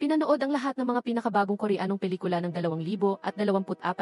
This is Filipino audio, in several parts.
Pinanood ang lahat ng mga pinakabagong Koreanong pelikula ng 2024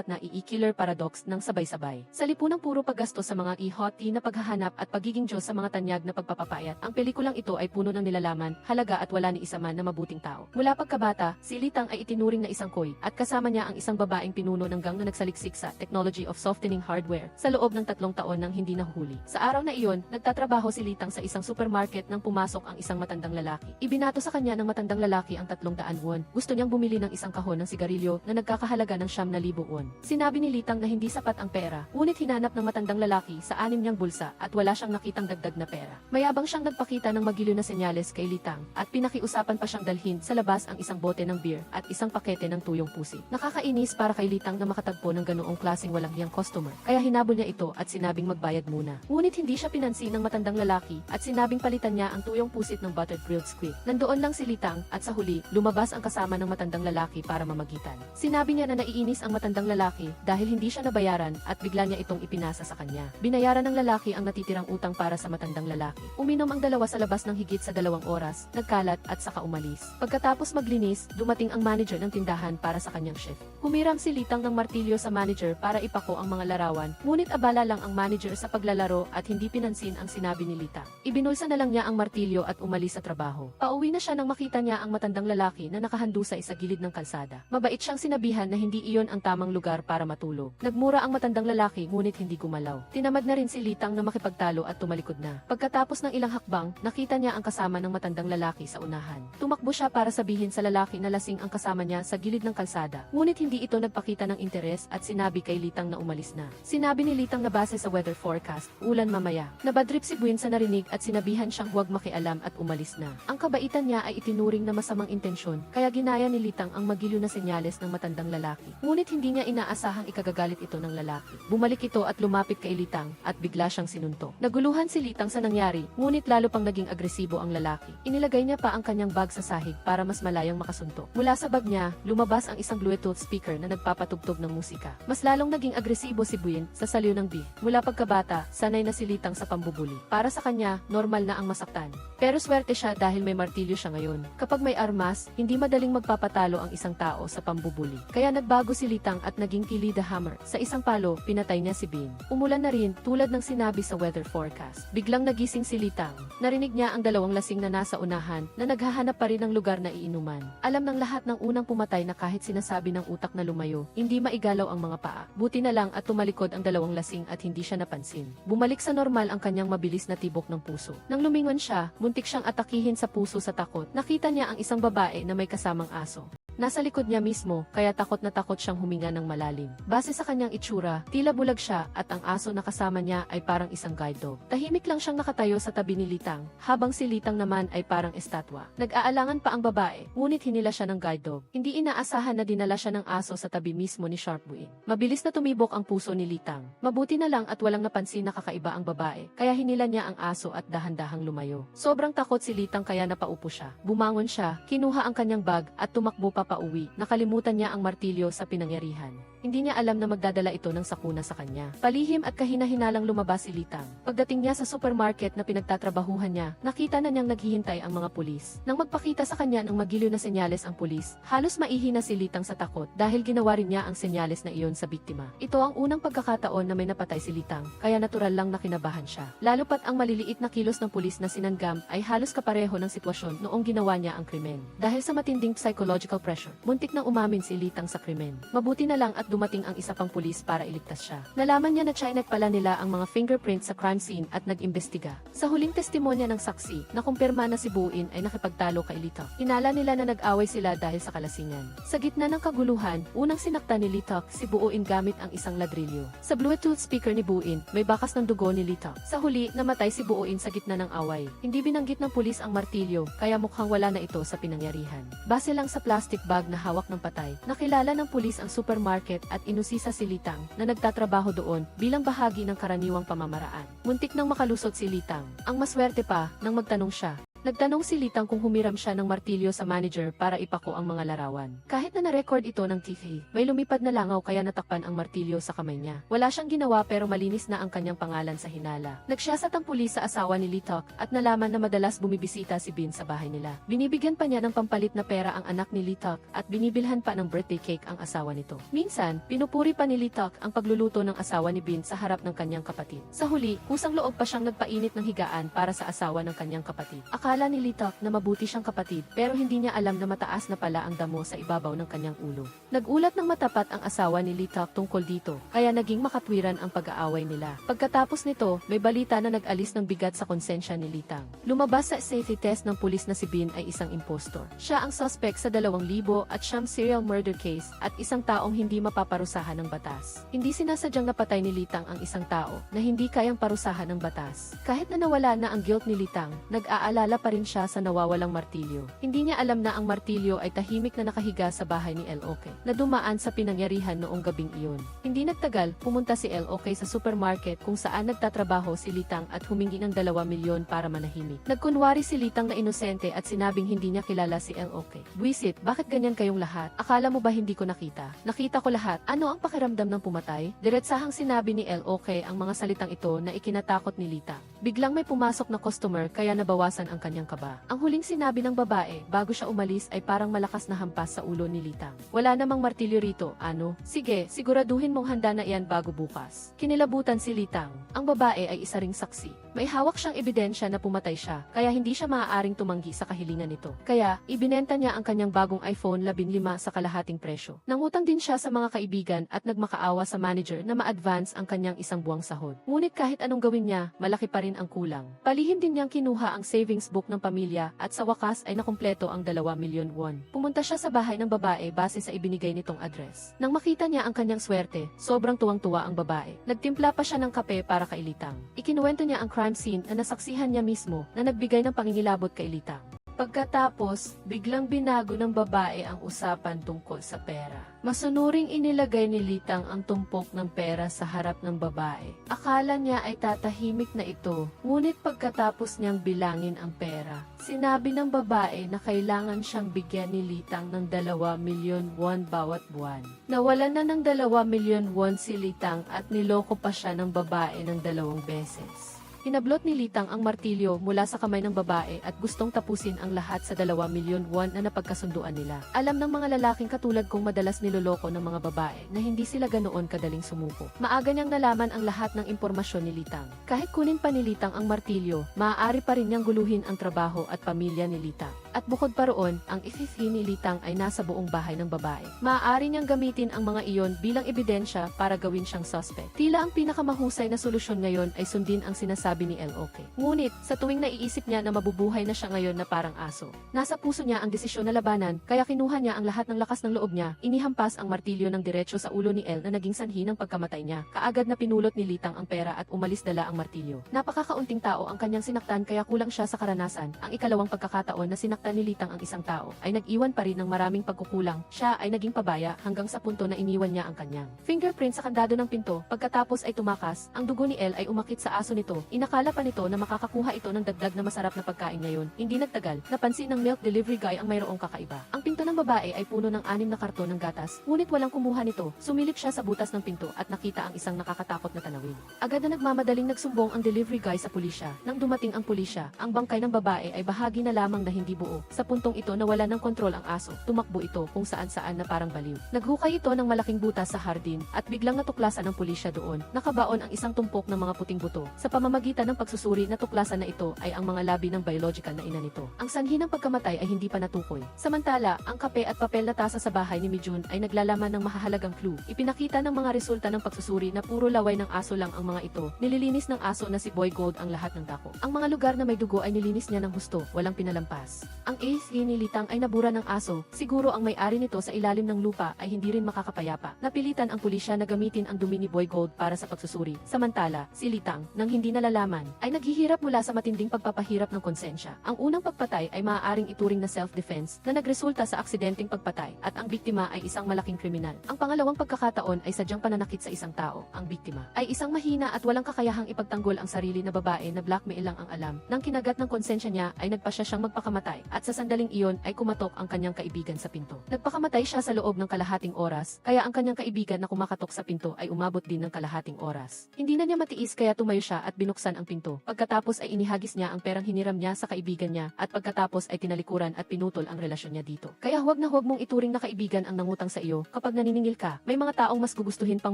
na Killer Paradox ng sabay-sabay. Sa lipunang puro paggasto sa mga hoti na paghahanap at pagiging Diyos sa mga tanyag na pagpapapayat, ang pelikulang ito ay puno ng nilalaman, halaga at wala ni isa man na mabuting tao. Mula pagkabata, si Lee Tang ay itinuring na isang koy, at kasama niya ang isang babaeng pinuno ng gang na nagsaliksik sa technology of softening hardware sa loob ng 3 taon nang hindi nahuli. Sa araw na iyon, nagtatrabaho si Lee Tang sa isang supermarket nang pumasok ang isang matandang lalaki. Ibinato sa kanya ng matandang lalaki ang 300 won. Gusto niyang bumili ng isang kahon ng sigarilyo na nagkakahalaga ng 9,000 won. Sinabi ni Lee Tang na hindi sapat ang pera, ngunit hinanap ng matandang lalaki sa 6 niyang bulsa at wala siyang nakitang dagdag na pera. Mayabang siyang nagpakita ng magiliw na senyales kay Lee Tang at pinakiusapan pa siyang dalhin sa labas ang isang bote ng beer at isang pakete ng tuyong pusit. Nakakainis para kay Lee Tang na makatagpo ng ganoong klaseng walang hiyang customer, kaya hinabol niya ito at sinabing magbayad muna. Ngunit hindi siya pinansin ng matandang lalaki at sinabing palitan niya ang tuyong pusit ng buttered grilled squid. Nandoon lang si Lee Tang at sa huli, lumabas ang kasama ng matandang lalaki para mamagitan. Sinabi niya na naiinis ang matandang lalaki dahil hindi siya nabayaran at bigla niya itong ipinasa sa kanya. Binayaran ng lalaki ang natitirang utang para sa matandang lalaki. Uminom ang dalawa sa labas ng higit sa 2 oras, nagkalat at saka umalis. Pagkatapos maglinis, dumating ang manager ng tindahan para sa kanyang shift. Humiram si Lee Tang ng martilyo sa manager para ipako ang mga larawan, ngunit abala lang ang manager sa paglalaro at hindi pinansin ang sinabi ni Lee Tang. Ibinulsa na lang niya ang martilyo at umalis sa trabaho. Pauwi na siya nang makita niya ang matandang lalaki na nakahandusay sa gilid ng kalsada. Mabait siyang sinabihan na hindi iyon ang tamang lugar para matulog. Nagmura ang matandang lalaki ngunit hindi gumalaw. Tinamad na rin si Lee Tang na makipagtalo at tumalikod na. Pagkatapos ng ilang hakbang, nakita niya ang kasama ng matandang lalaki sa unahan. Tumakbo siya para sabihin sa lalaki na lasing ang kasama niya sa gilid ng kalsada. Ngunit hindi ito nagpakita ng interes at sinabi kay Lee Tang na umalis na. Sinabi ni Lee Tang na base sa weather forecast, ulan mamaya. Nabadrip si Buin sa narinig at sinabihan siyang huwag makialam at umalis na. Ang kabaitan niya ay itinuring na masamang intensyon, kaya ginaya ni Lee Tang ang magiliw na senyales ng matandang lalaki. Ngunit hindi niya inaasahang ikagagalit ito ng lalaki. Bumalik ito at lumapit kay Lee Tang at bigla siyang sinuntok. Naguluhan si Lee Tang sa nangyari, ngunit lalo pang naging agresibo ang lalaki. Inilagay niya pa ang kanyang bag sa sahig para mas malayang makasuntok. Mula sa bag niya, lumabas ang isang Bluetooth speaker na nagpapatugtog ng musika. Mas lalong naging agresibo si Buin sa saliw ng beef. Mula pagkabata, sanay na si Lee Tang sa pambubuli. Para sa kanya, normal na ang masaktan. Pero swerte siya dahil may martilyo siya ngayon. Kapag may armas, hindi madaling magpapatalo ang isang tao sa pambubuli. Kaya nagbago si Lee Tang at naging Killy the Hammer. Sa isang palo, pinatay niya si Bin. Umulan na rin, tulad ng sinabi sa weather forecast. Biglang nagising si Lee Tang. Narinig niya ang 2 lasing na nasa unahan na naghahanap pa rin ng lugar na iinuman. Alam ng lahat ng unang pumatay na kahit sinasabi ng utak na lumayo, hindi maigalaw ang mga paa. Buti na lang at tumalikod ang 2 lasing at hindi siya napansin. Bumalik sa normal ang kanyang mabilis na tibok ng puso. Nang lumingon siya, muntik siyang atakihin sa puso sa takot. Nakita niya ang isang babae na may kasamang aso. Nasa likod niya mismo, kaya takot na takot siyang huminga ng malalim. Base sa kanyang itsura, tila bulag siya at ang aso na kasama niya ay parang isang guide dog. Tahimik lang siyang nakatayo sa tabi ni Lee Tang, habang si Lee Tang naman ay parang estatwa. Nag-aalangan pa ang babae, ngunit hinila siya ng guide dog. Hindi inaasahan na dinala siya ng aso sa tabi mismo ni Sharp Buin. Mabilis na tumibok ang puso ni Lee Tang. Mabuti na lang at walang napansin na kakaiba ang babae, kaya hinila niya ang aso at dahan-dahang lumayo. Sobrang takot si Lee Tang kaya napaupo siya. Bumangon siya, kinuha ang kanyang bag at tumakbo papauwi. Nakalimutan niya ang martilyo sa pinangyarihan. Hindi niya alam na magdadala ito ng sakuna sa kanya. Palihim at kahina-hinalang lumabas si Lee Tang. Pagdating niya sa supermarket na pinagtatrabahuhan niya, nakita na niyang naghihintay ang mga pulis. Nang magpakita sa kanya ng magiliw na senyales ang pulis, halos maihi na si Lee Tang sa takot dahil ginawa rin niya ang senyales na iyon sa biktima. Ito ang unang pagkakataon na may napatay si Lee Tang, kaya natural lang na kinabahan siya. Lalo pat ang maliliit na kilos ng pulis na sinanggam ay halos kapareho ng sitwasyon noong ginawa niya ang krimen. Dahil sa matinding psychological pressure, muntik nang umamin si Lee Tang sa krimen. Mabuti na lang at dumating ang isa pang pulis para iligtas siya. Nalaman niya na chinek pala nila ang mga fingerprints sa crime scene at nag-imbestiga. Sa huling testimonya ng saksi, nakumpirma na si Buin ay nakipagtalo kay Lee Tang. Hinala nila na nag-away sila dahil sa kalasingan. Sa gitna ng kaguluhan, unang sinakta ni Lee Tang si Buin gamit ang isang ladrilyo. Sa Bluetooth speaker ni Buin, may bakas ng dugo ni Lee Tang. Sa huli, namatay si Buin sa gitna ng away. Hindi binanggit ng pulis ang martilyo, kaya mukhang wala na ito sa pinangyarihan. Base lang sa plastic bag na hawak ng patay, nakilala ng pulis ang supermarket at inusisa si Lee Tang na nagtatrabaho doon bilang bahagi ng karaniwang pamamaraan. Muntik nang makalusot si Lee Tang. Ang maswerte pa, nang magtanong siya, Nagtanong si Litang kung humiram siya ng martilyo sa manager para ipako ang mga larawan. Kahit na na-record ito ng TV, may lumipad na langaw kaya natakpan ang martilyo sa kamay niya. Wala siyang ginawa pero malinis na ang kanyang pangalan sa hinala. Nagsiyasat ang pulis sa asawa ni Litak at nalaman na madalas bumibisita si Bin sa bahay nila. Binibigyan pa niya ng pampalit na pera ang anak ni Litak at binibilhan pa ng birthday cake ang asawa nito. Minsan, pinupuri pa ni Litak ang pagluluto ng asawa ni Bin sa harap ng kanyang kapatid. Sa huli, kusang loob pa siyang nagpainit ng higaan para sa asawa ng kanyang kapatid. Akala ni Litak na mabuti siyang kapatid pero hindi niya alam na mataas na pala ang damo sa ibabaw ng kanyang ulo. Nagulat ng matapat ang asawa ni Litak tungkol dito, kaya naging makatwiran ang pag-aaway nila. Pagkatapos nito, may balita na nag-alis ng bigat sa konsensya ni Litang. Lumabas sa safety test ng pulis na si Bin ay isang impostor. Siya ang suspect sa 2,000 at siyam serial murder case at isang taong hindi mapaparusahan ng batas. Hindi sinasadyang napatay ni Litang ang isang tao na hindi kayang parusahan ng batas. Kahit na nawala na ang guilt ni Litang, nag-aalala pa rin siya sa nawawalang martilyo. Hindi niya alam na ang martilyo ay tahimik na nakahiga sa bahay ni LOK na dumaan sa pinangyarihan noong gabing iyon. Hindi nagtagal, pumunta si LOK sa supermarket kung saan nagtatrabaho si Litang at humingi ng 2 milyon para manahimik. Nagkunwari si Litang na inosente at sinabing hindi niya kilala si LOK. Buisit, bakit ganyan kayong lahat? Akala mo ba hindi ko nakita? Nakita ko lahat. Ano ang pakiramdam ng pumatay? Diretsahang sinabi ni LOK ang mga salitang ito na ikinatakot ni Litang. Biglang may pumasok na customer kaya nabawasan ang kanyang kaba. Ang huling sinabi ng babae bago siya umalis ay parang malakas na hampas sa ulo ni Litang. Wala namang martilyo rito, ano? Sige, siguraduhin mong handa na iyan bago bukas. Kinilabutan si Litang. Ang babae ay isa ring saksi. May hawak siyang ebidensya na pumatay siya, kaya hindi siya maaaring tumanggi sa kahilingan nito. Kaya, ibinenta niya ang kanyang bagong iPhone 15 sa kalahating presyo. Nangutang din siya sa mga kaibigan at nagmakaawa sa manager na ma-advance ang kanyang isang buwang sahod. Ngunit kahit anong gawin niya, malaki pa rin ang kulang. Palihim din niyang kinuha ang savings book ng pamilya at sa wakas ay nakumpleto ang 2 milyon won. Pumunta siya sa bahay ng babae base sa ibinigay nitong address. Nang makita niya ang kanyang swerte, sobrang tuwang-tuwa ang babae. Nagtimpla pa siya ng kape para kay Litang. Ikinuwento niya ang crime scene na nasaksihan niya mismo na nagbigay ng pangingilabot kay Litang. Pagkatapos, biglang binago ng babae ang usapan tungkol sa pera. Masunuring inilagay ni Litang ang tumpok ng pera sa harap ng babae. Akala niya ay tatahimik na ito, ngunit pagkatapos niyang bilangin ang pera, sinabi ng babae na kailangan siyang bigyan ni Litang ng 2 milyon won bawat buwan. Nawalan na ng 2 milyon won si Litang at niloko pa siya ng babae ng 2 beses. Hinablot ni Litang ang martilyo mula sa kamay ng babae at gustong tapusin ang lahat sa 2 milyon won na napagkasunduan nila. Alam ng mga lalaking katulad kong madalas niloloko ng mga babae na hindi sila ganoon kadaling sumuko. Maaga niyang nalaman ang lahat ng impormasyon ni Litang. Kahit kunin pa ni Litang ang martilyo, maaari pa rin niyang guluhin ang trabaho at pamilya ni Litang. At bukod pa roon, ang ififi ni Litang ay nasa buong bahay ng babae. Maaari niyang gamitin ang mga iyon bilang ebidensya para gawin siyang suspect. Tila ang pinakamahusay na solusyon ngayon ay sundin ang sinasabi ni LOK. Ngunit, sa tuwing naiisip niya na mabubuhay na siya ngayon na parang aso, nasa puso niya ang desisyon na labanan, kaya kinuha niya ang lahat ng lakas ng loob niya, inihampas ang martilyo ng diretso sa ulo ni El na naging sanhi ng pagkamatay niya. Kaagad na pinulot ni Litang ang pera at umalis dala ang martilyo. Napakakaunting tao ang kanyang sinaktan kaya kulang siya sa karanasan. Ang ikalawang pagkakataon na sinaktan ni Litang ang isang tao, ay nag-iwan pa rin ng maraming pagkukulang. Siya ay naging pabaya hanggang sa punto na iniwan niya ang kanyang fingerprint sa kandado ng pinto. Pagkatapos ay tumakas, ang dugo ni El ay umakit sa aso nito. Inakala pa nito na makakakuha ito ng dagdag na masarap na pagkain ngayon. Hindi nagtagal, napansin ng milk delivery guy ang mayroong kakaiba. Ang pinto ng babae ay puno ng 6 na karton ng gatas, ngunit walang kumuha nito. Sumilip siya sa butas ng pinto at nakita ang isang nakakatakot na tanawin. Agad na nagmamadaling nagsumbong ang delivery guy sa pulisya. Nang dumating ang pulisya, ang bangkay ng babae ay bahagi na lamang na hindi buo. Sa puntong ito nawala ng kontrol ang aso. Tumakbo ito kung saan-saan na parang baliw. Naghukay ito ng malaking butas sa hardin at biglang natuklasan ng pulisya doon. Nakabaon ang isang tumpok ng mga puting buto. Sa pamamagitan ng pagsusuri, natuklasan na ito ay ang mga labi ng biological na ina nito. Ang sanhi ng pagkamatay ay hindi pa natukoy. Samantala, ang kape at papel na tasa sa bahay ni Mijun ay naglalaman ng mahahalagang clue. Ipinakita ng mga resulta ng pagsusuri na puro laway ng aso lang ang mga ito. Nililinis ng aso na si Boy Gold ang lahat ng dako. Ang mga lugar na may dugo ay nilinis niya ng husto, walang pinalampas. Ang ASG ni Litang ay nabura ng aso. Siguro ang may-ari nito sa ilalim ng lupa ay hindi rin makakapayapa. Napilitan ang pulisya na gamitin ang dumi ni Boy Gold para sa pagsusuri. Samantala, si Litang, nang hindi nalalaman nalaman, ay naghihirap mula sa matinding pagpapahirap ng konsensya. Ang unang pagpatay ay maaaring ituring na self-defense na nagresulta sa aksidenteng pagpatay at ang biktima ay isang malaking kriminal. Ang pangalawang pagkakataon ay sadyang pananakit sa isang tao. Ang biktima ay isang mahina at walang kakayahang ipagtanggol ang sarili na babae na blackmail lang ang alam. Nang kinagat ng konsensya niya ay nagpasya siyang magpakamatay at sa sandaling iyon ay kumatok ang kanyang kaibigan sa pinto. Nagpakamatay siya sa loob ng kalahating oras, kaya ang kanyang kaibigan na kumakatok sa pinto ay umabot din ng kalahating oras. Hindi na niya matiis kaya tumayo siya at binuksan ang pinto. Pagkatapos ay inihagis niya ang perang hiniram niya sa kaibigan niya at pagkatapos ay tinalikuran at pinutol ang relasyon niya dito. Kaya huwag na huwag mong ituring na kaibigan ang nangutang sa iyo. Kapag naniningil ka, may mga taong mas gugustuhin pang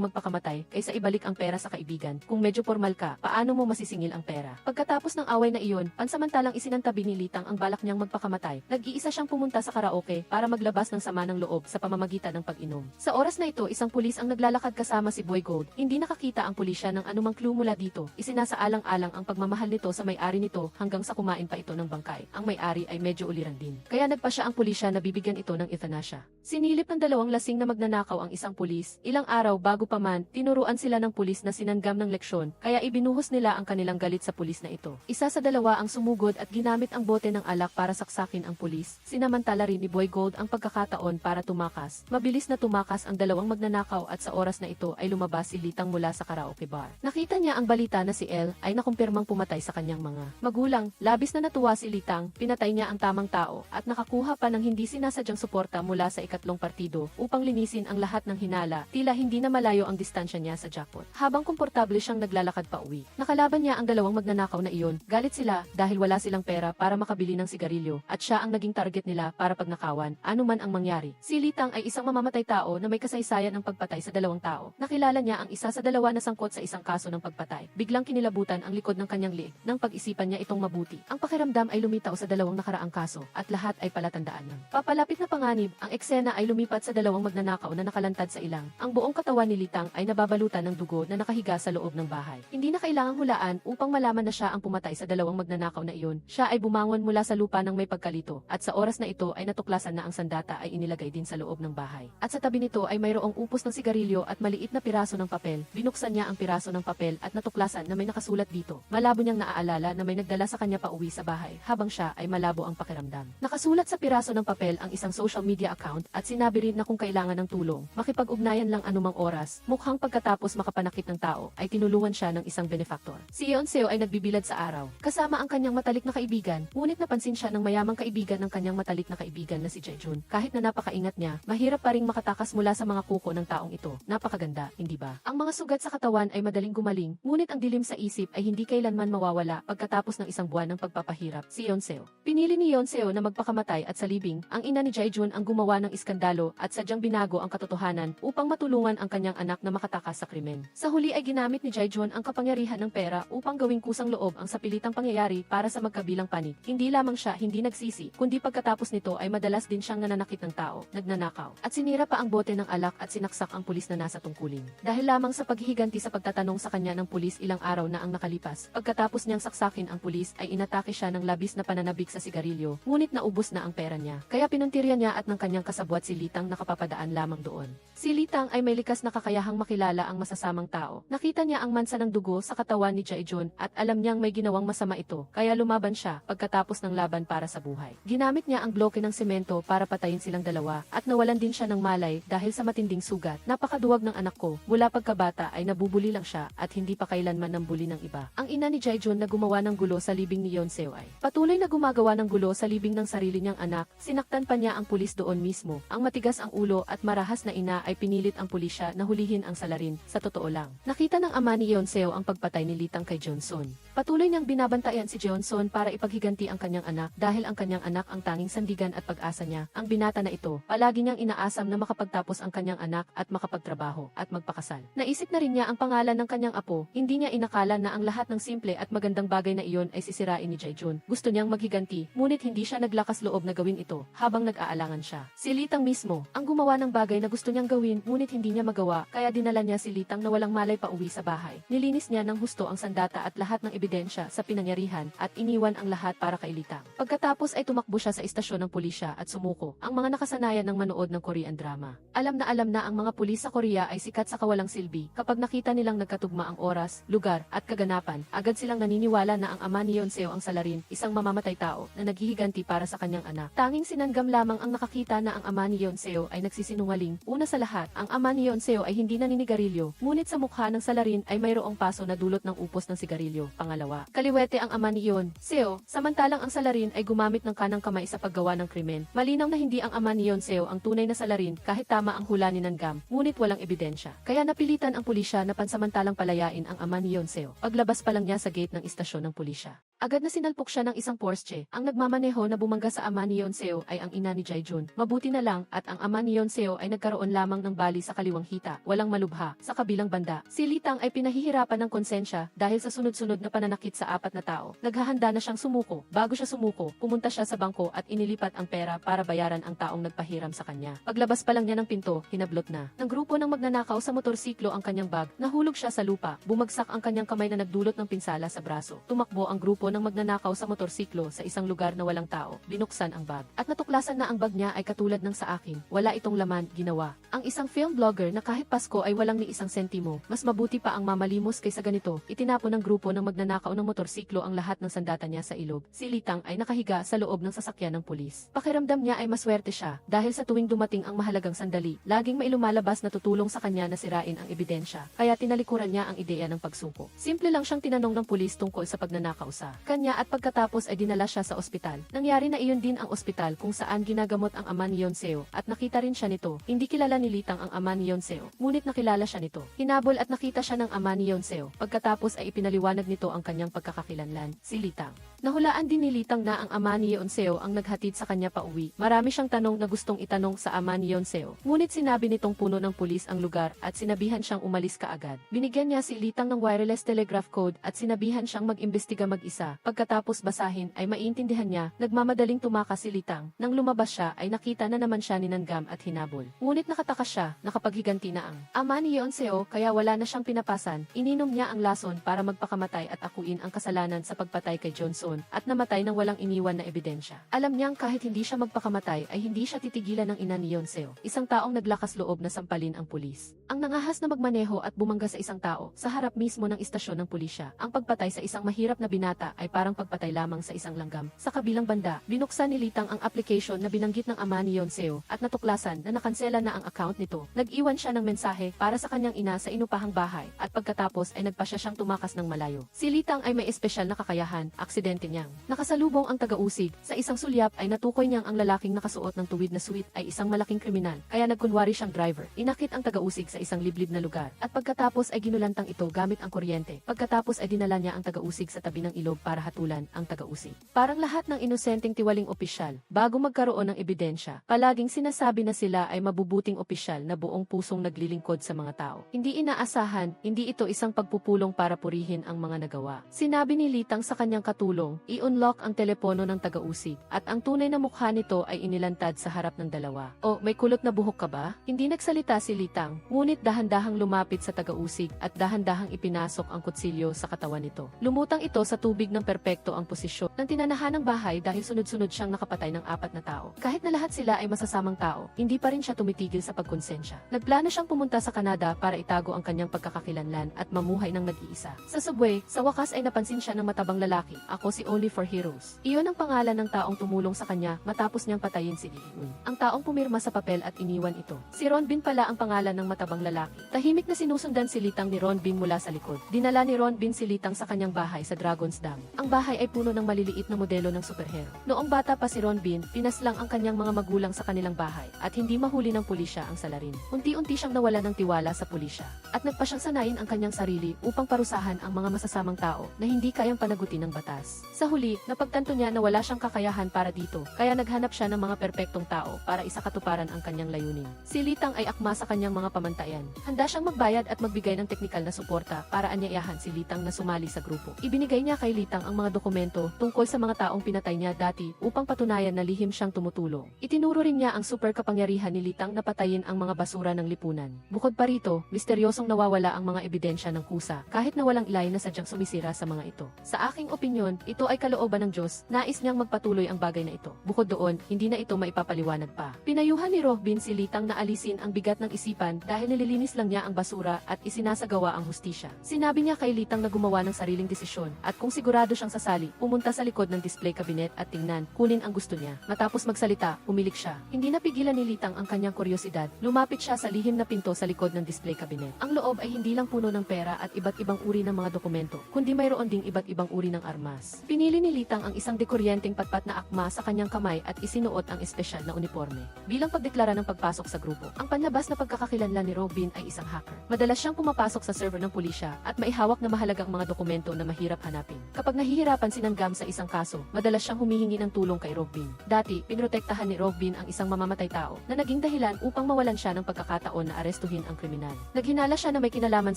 magpakamatay kaysa ibalik ang pera sa kaibigan. Kung medyo formal ka, paano mo masisingil ang pera? Pagkatapos ng away na iyon, pansamantalang isinantabi ni Litang ang balak niyang magpakamatay. Nag-iisa siyang pumunta sa karaoke para maglabas ng sama ng loob sa pamamagitan ng pag-inom. Sa oras na ito, isang pulis ang naglalakad kasama si Boy Gold. Hindi nakakita ang pulisya ng anumang clue mula dito. Isinasaalang-alang ang pagmamahal nito sa may-ari nito hanggang sa kumain pa ito ng bangkay. Ang may-ari ay medyo uliran din. Kaya nagpa siya ang pulisya na bibigyan ito ng euthanasia. Sinilip ng dalawang lasing na magnanakaw ang isang pulis. Ilang araw bago pa man, tinuruan sila ng pulis na sinanggam ng leksyon, kaya ibinuhos nila ang kanilang galit sa pulis na ito. Isa sa dalawa ang sumugod at ginamit ang bote ng alak para saksakin ang pulis. Sinamantala rin ni Boy Gold ang pagkakataon para tumakas. Mabilis na tumakas ang dalawang magnanakaw at sa oras na ito ay lumabas si Litang mula sa karaoke bar. Nakita niya ang balita na si El ay nakumpirmang pumatay sa kanyang mga magulang. Labis na natuwa si Litang, pinatay niya ang tamang tao at nakakuha pa ng hindi sinasadyang suporta mula sa ikatlong partido upang linisin ang lahat ng hinala. Tila hindi na malayo ang distansya niya sa jackpot. Habang komportable siyang naglalakad pa uwi, nakalaban niya ang dalawang magnanakaw na iyon. Galit sila dahil wala silang pera para makabili ng sigarilyo at siya ang naging target nila para pagnakawan, anuman ang mangyari. Si Litang ay isang mamamatay tao na may kasaysayan ng pagpatay sa dalawang tao. Nakilala niya ang isa sa dalawa na sangkot sa isang kaso ng pagpatay. Biglang kinilabutan ang likod ng kanyang liig nang pag-isipan niya itong mabuti. Ang pakiramdam ay lumitaw sa dalawang nakaraang kaso at lahat ay palatandaan ng papalapit na panganib. Ang eksena ay lumipat sa dalawang magnanakaw na nakalantad sa ilang. Ang buong katawan ni Litang ay nababalutan ng dugo na nakahiga sa loob ng bahay. Hindi na kailangang hulaan upang malaman na siya ang pumatay sa dalawang magnanakaw na iyon. Siya ay bumangon mula sa lupa ng may pagkalito at sa oras na ito ay natuklasan na ang sandata ay inilagay din sa loob ng bahay. At sa tabi nito ay mayroong upos ng sigarilyo at maliit na piraso ng papel. Binuksan niya ang piraso ng papel at natuklasan na may nakasulat dito. Malabo niyang naaalala na may nagdala sa kanya pa uwi sa bahay habang siya ay malabo ang pakiramdam. Nakasulat sa piraso ng papel ang isang social media account at sinabi rin na kung kailangan ng tulong, makipag-ugnayan lang anumang oras. Mukhang pagkatapos makapanakit ng tao ay tinulungan siya ng isang benefactor. Si Yeonseo ay nagbibilad sa araw kasama ang kanyang matalik na kaibigan, ngunit napansin siya ng mayamang kaibigan ng kanyang matalik na kaibigan na si Jaejun. Kahit na napakaingat niya, mahirap pa ring makatakas mula sa mga kuko ng taong ito. Napakaganda, hindi ba? Ang mga sugat sa katawan ay madaling gumaling, ngunit ang dilim sa isip ay hindi kailanman mawawala pagkatapos ng isang buwan ng pagpapahirap. Si Yeonseo. Pinili ni Yeonseo na magpakamatay at sa libing, ang ina ni Jaejun ang gumawa ng iskandalo at sadyang binago ang katotohanan upang matulungan ang kanyang anak na makatakas sa krimen. Sa huli ay ginamit ni Jaejun ang kapangyarihan ng pera upang gawing kusang loob ang sapilitang pangyayari para sa magkabilang panig. Hindi lamang siya hindi nagsisi, kundi pagkatapos nito ay madalas din siyang nananakit ng tao, nagnanakaw, at sinira pa ang bote ng alak at sinaksak ang pulis na nasa tungkulin. Dahil lamang sa paghihiganti sa pagtatanong sa kanya ng pulis ilang araw na ang nakalipas, pagkatapos niyang saksakin ang pulis ay inatake siya ng labis na pananabik sa sigarilyo, ngunit naubos na ang pera niya. Kaya pinuntirya niya at ng kanyang kasabwat si Litang nakapapadaan lamang doon. Si Litang ay may likas na kakayahang makilala ang masasamang tao. Nakita niya ang mansa ng dugo sa katawan ni Jaejun at alam niyang may ginawang masama ito, kaya lumaban siya pagkatapos ng laban para sa buhay. Ginamit niya ang bloke ng semento para patayin silang dalawa at nawalan din siya ng malay dahil sa matinding sugat. Napakaduwag ng anak ko, mula pagkabata ay nabubuli lang siya at hindi pa kailanman nambuli ng iba. Ang ina ni Jaejun na gumawa ng gulo sa libing ni Yeonseo ay patuloy na gumagawa ng gulo sa libing ng sarili niyang anak. Sinaktan pa niya ang pulis doon mismo. Ang matigas ang ulo at marahas na ina ay pinilit ang pulisya na hulihin ang salarin. Sa totoo lang, nakita ng ama ni Yeonseo ang pagpatay ni Litang kay Johnson. Patuloy niyang binabantayan si Johnson para ipaghiganti ang kanyang anak dahil ang kanyang anak ang tanging sandigan at pag-asa niya. Ang binata na ito, palagi niyang inaasam na makapagtapos ang kanyang anak at makapagtrabaho at magpakasal. Naisip na rin niya ang pangalan ng kanyang apo. Hindi niya inakala na ang lahat ng simple at magandang bagay na iyon ay sisirain ni Jaejun. Gusto niyang maghiganti, ngunit hindi siya naglakas loob na gawin ito habang nag-aalangan siya. Si Litang mismo ang gumawa ng bagay na gusto niyang gawin ngunit hindi niya magawa, kaya dinala niya si Litang na walang malay pa uwi sa bahay. Nilinis niya ng husto ang sandata at lahat ng ebidensya sa pinangyarihan at iniwan ang lahat para kay Litang. Pagkatapos ay tumakbo siya sa istasyon ng pulisya at sumuko. Ang mga nakasanayan ng manood ng Korean drama. Alam na ang mga pulis sa Korea ay sikat sa kawalang silbi. Kapag nakita nilang nagkatugma ang oras, lugar at kaganapan, agad silang naniniwala na ang ama ni Yeonseo ang salarin, isang mamamatay tao na naghihiganti para sa kanyang anak. Tanging sinanggam lamang ang nakakita na ang ama ni Yeonseo ay nagsisinungaling. Una sa lahat, ang ama ni Yeonseo ay hindi naninigarilyo, ngunit sa mukha ng salarin ay mayroong paso na dulot ng upos ng sigarilyo. Pangalawa, kaliwete ang ama ni Yeonseo, samantalang ang salarin ay gumamit ng kanang kamay sa paggawa ng krimen. Malinaw na hindi ang ama ni Yeonseo ang tunay na salarin kahit tama ang hula ni Nangam, ngunit walang ebidensya. Kaya napilitan ang pulisya na pansamantalang palayain ang ama ni Yeonseo. Paglabas pa lang niya sa gate ng istasyon ng pulisya, agad na sinalpok siya ng isang Porsche. Ang nagmamaneho na bumangga sa ama ni Yeonseo ay ang ina ni Jae-jun. Mabuti na lang at ang ama ni Yeonseo ay nagkaroon lamang ng bali sa kaliwang hita, walang malubha. Sa kabilang banda, si Litang ay pinahihirapan ng konsensya dahil sa sunod-sunod na pananakit sa 4 na tao. Naghahanda na siyang sumuko. Bago siya sumuko, pumunta siya sa bangko at inilipat ang pera para bayaran ang taong nagpahiram sa kanya. Paglabas pa lang niya ng pinto, hinablot na ng grupo ng magnanakaw sa motorsiklo ang kanyang bag. Nahulog siya sa lupa. Bumagsak ang kanyang kamay na nagdulot ng pinsala sa braso. Tumakbo ang grupo ng magnanakaw sa motorsiklo sa isang lugar na walang tao. Binuksan ang bag. At natuklasan na ang bag niya ay katulad ng sa akin. Wala itong laman, ginawa. Ang isang film blogger na kahit Pasko ay walang ni isang sentimo. Mas mabuti pa ang mamalimos kaysa ganito. Itinapon ng grupo ng magnanakaw ng motorsiklo ang lahat ng sandata niya sa ilog. Si Litang ay nakahiga sa loob ng sasakyan ng pulis. Pakiramdam niya ay maswerte siya dahil sa tuwing dumating ang mahalagang sandali, laging may lumalabas na tutulong sa kanya na sirain ang ebidensya. Kaya tinalikuran niya ang ideya ng pagsuko. Simple lang siyang tinanong ng pulis tungkol sa pagnanakaw sa kanya at pagkatapos ay dinala siya sa ospital. Nangyari na iyon din ang ospital kung saan ginagamot ang ama ni Yeonseo at nakita rin siya nito. Hindi kilala ni Litang ang ama ni Yeonseo, ngunit nakilala siya nito. Hinabol at nakita siya ng ama ni Yeonseo. Pagkatapos ay ipinaliwanag nito ang kanyang pagkakakilanlan, si Litang. Nahulaan din ni Litang na ang ama ni Yeonseo ang naghatid sa kanya pauwi. Marami siyang tanong na gustong itanong sa ama ni Yeonseo. Ngunit sinabi nitong puno ng pulis ang lugar at sinabihan siyang umalis kaagad. Binigyan niya si Litang ng wireless telegraph code at sinabihan siyang mag-imbestiga mag-isa. Pagkatapos basahin ay maiintindihan niya, nagmamadaling tumakas si Litang. Nang lumabas siya ay nakita na naman siya ni Nangam at hinabol. Ngunit nakatakas siya, nakapaghiganti na ang ama ni Yeonseo kaya wala na siyang pinapasan. Ininom niya ang lason para magpakamatay at akuin ang kasalanan sa pagpatay kay Johnson at namatay nang walang iniwan na ebidensya. Alam niyang kahit hindi siya magpakamatay ay hindi siya titigilan ng ina ni Yeonseo. Isang taong naglakas loob na sampalin ang pulis. Ang nangahas na magmaneho at bumangga sa isang tao sa harap mismo ng istasyon ng pulisya. Ang pagpatay sa isang mahirap na binata ay parang pagpatay lamang sa isang langgam. Sa kabilang banda, binuksan ni Litang ang application na binanggit ng ama ni Yeonseo at natuklasan na nakansela na ang account nito. Nag-iwan siya ng mensahe para sa kanyang ina sa inupahang bahay at pagkatapos ay nagpasya siyang tumakas ng malayo. Si Litang ay may espesyal na kakayahan, aksidente niyang nakasalubong ang taga-usig. Sa isang sulyap ay natukoy niyang ang lalaking nakasuot ng tuwid na suit ay isang malaking kriminal, kaya nagkunwari siyang driver. Inakit ang taga-usig sa isang liblib na lugar at pagkatapos ay ginulantang ito gamit ang kuryente. Pagkatapos ay dinala niya ang taga-usig sa tabi ng ilog para hatulan ang taga-usig. Parang lahat ng inosenteng tiwaling opisyal, bago magkaroon ng ebidensya, palaging sinasabi na sila ay mabubuting opisyal na buong pusong naglilingkod sa mga tao. Hindi inaasahan, hindi ito isang pagpupulong para purihin ang mga nagawa. Sinabi ni Litang sa kanyang katulong, i-unlock ang telepono ng taga-usig at ang tunay na mukha nito ay inilantad sa harap ng dalawa. O, may kulot na buhok ka ba? Hindi nagsalita si Litang, ngunit dahan-dahang lumapit sa taga-usig at dahan-dahang ipinasok ang kutsilyo sa katawan nito. Lumutang ito sa tubig ng perpekto ang posisyon ng tinanahan ng bahay dahil sunod-sunod siyang nakapatay ng 4 na tao. Kahit na lahat sila ay masasamang tao, hindi pa rin siya tumitigil sa pagkonsensya. Nagplano siyang pumunta sa Canada para itago ang kanyang pagkakakilanlan at mamuhay ng nag-iisa. Sa subway, sa wakas ay napansin siya ng matabang lalaki. Ako si Only for Heroes. Iyon ang pangalan ng taong tumulong sa kanya matapos niyang patayin si Lee. Ang taong pumirma sa papel at iniwan ito. Si Ron Bin pala ang pangalan ng matabang lalaki. Tahimik na sinusundan si Litang ni Ron Bin mula sa likod. Dinala ni Ron Bin si Litang sa kanyang bahay sa Dragon's Dam. Ang bahay ay puno ng maliliit na modelo ng superhero. Noong bata pa si Ron Bin, pinaslang ang kanyang mga magulang sa kanilang bahay at hindi mahuli ng pulisya ang salarin. Unti-unti siyang nawala ng tiwala sa pulisya at nagpa siyang sanayin ang kanyang sarili upang parusahan ang mga masasamang tao na hindi kayang panagutin ng batas. Sa huli, napagtanto niya na wala siyang kakayahan para dito, kaya naghanap siya ng mga perpektong tao para isakatuparan ang kanyang layunin. Si Litang ay akma sa kanyang mga pamantayan. Handa siyang magbayad at magbigay ng teknikal na suporta para anyayahan si Litang na sumali sa grupo. Ibinigay niya kay Litang Litang ang mga dokumento tungkol sa mga taong pinatay niya dati upang patunayan na lihim siyang tumutulong. Itinuro rin niya ang super kapangyarihan ni Litang na patayin ang mga basura ng lipunan. Bukod pa rito, misteryosong nawawala ang mga ebidensya ng kusa kahit na walang ilay na sadyang sumisira sa mga ito. Sa aking opinyon, ito ay kalooban ng Diyos, nais niyang magpatuloy ang bagay na ito. Bukod doon, hindi na ito maipapaliwanag pa. Pinayuhan ni Robin si Litang na alisin ang bigat ng isipan dahil nililinis lang niya ang basura at isinasagawa ang hustisya. Sinabi niya kay Litang na gumawa ng sariling desisyon at kung sigurado siyang sasali, pumunta sa likod ng display cabinet at tingnan, kunin ang gusto niya. Matapos magsalita, umilik siya. Hindi napigilan ni Litang ang kanyang kuryosidad. Lumapit siya sa lihim na pinto sa likod ng display cabinet. Ang loob ay hindi lang puno ng pera at iba't ibang uri ng mga dokumento, kundi mayroon ding iba't ibang uri ng armas. Pinili ni Litang ang isang dekuryenteng patpat na akma sa kanyang kamay at isinuot ang espesyal na uniforme. Bilang pagdeklara ng pagpasok sa grupo, ang panlabas na pagkakakilanlan ni Robin ay isang hacker. Madalas siyang pumapasok sa server ng pulisya at maihawak na mahalagang mga dokumento na mahirap hanapin. Kapag nahihirapan si Nanggam sa isang kaso, madalas siyang humihingi ng tulong kay Robin. Dati, pinrotektahan ni Robin ang isang mamamatay tao na naging dahilan upang mawalan siya ng pagkakataon na arestuhin ang kriminal. Naghinala siya na may kinalaman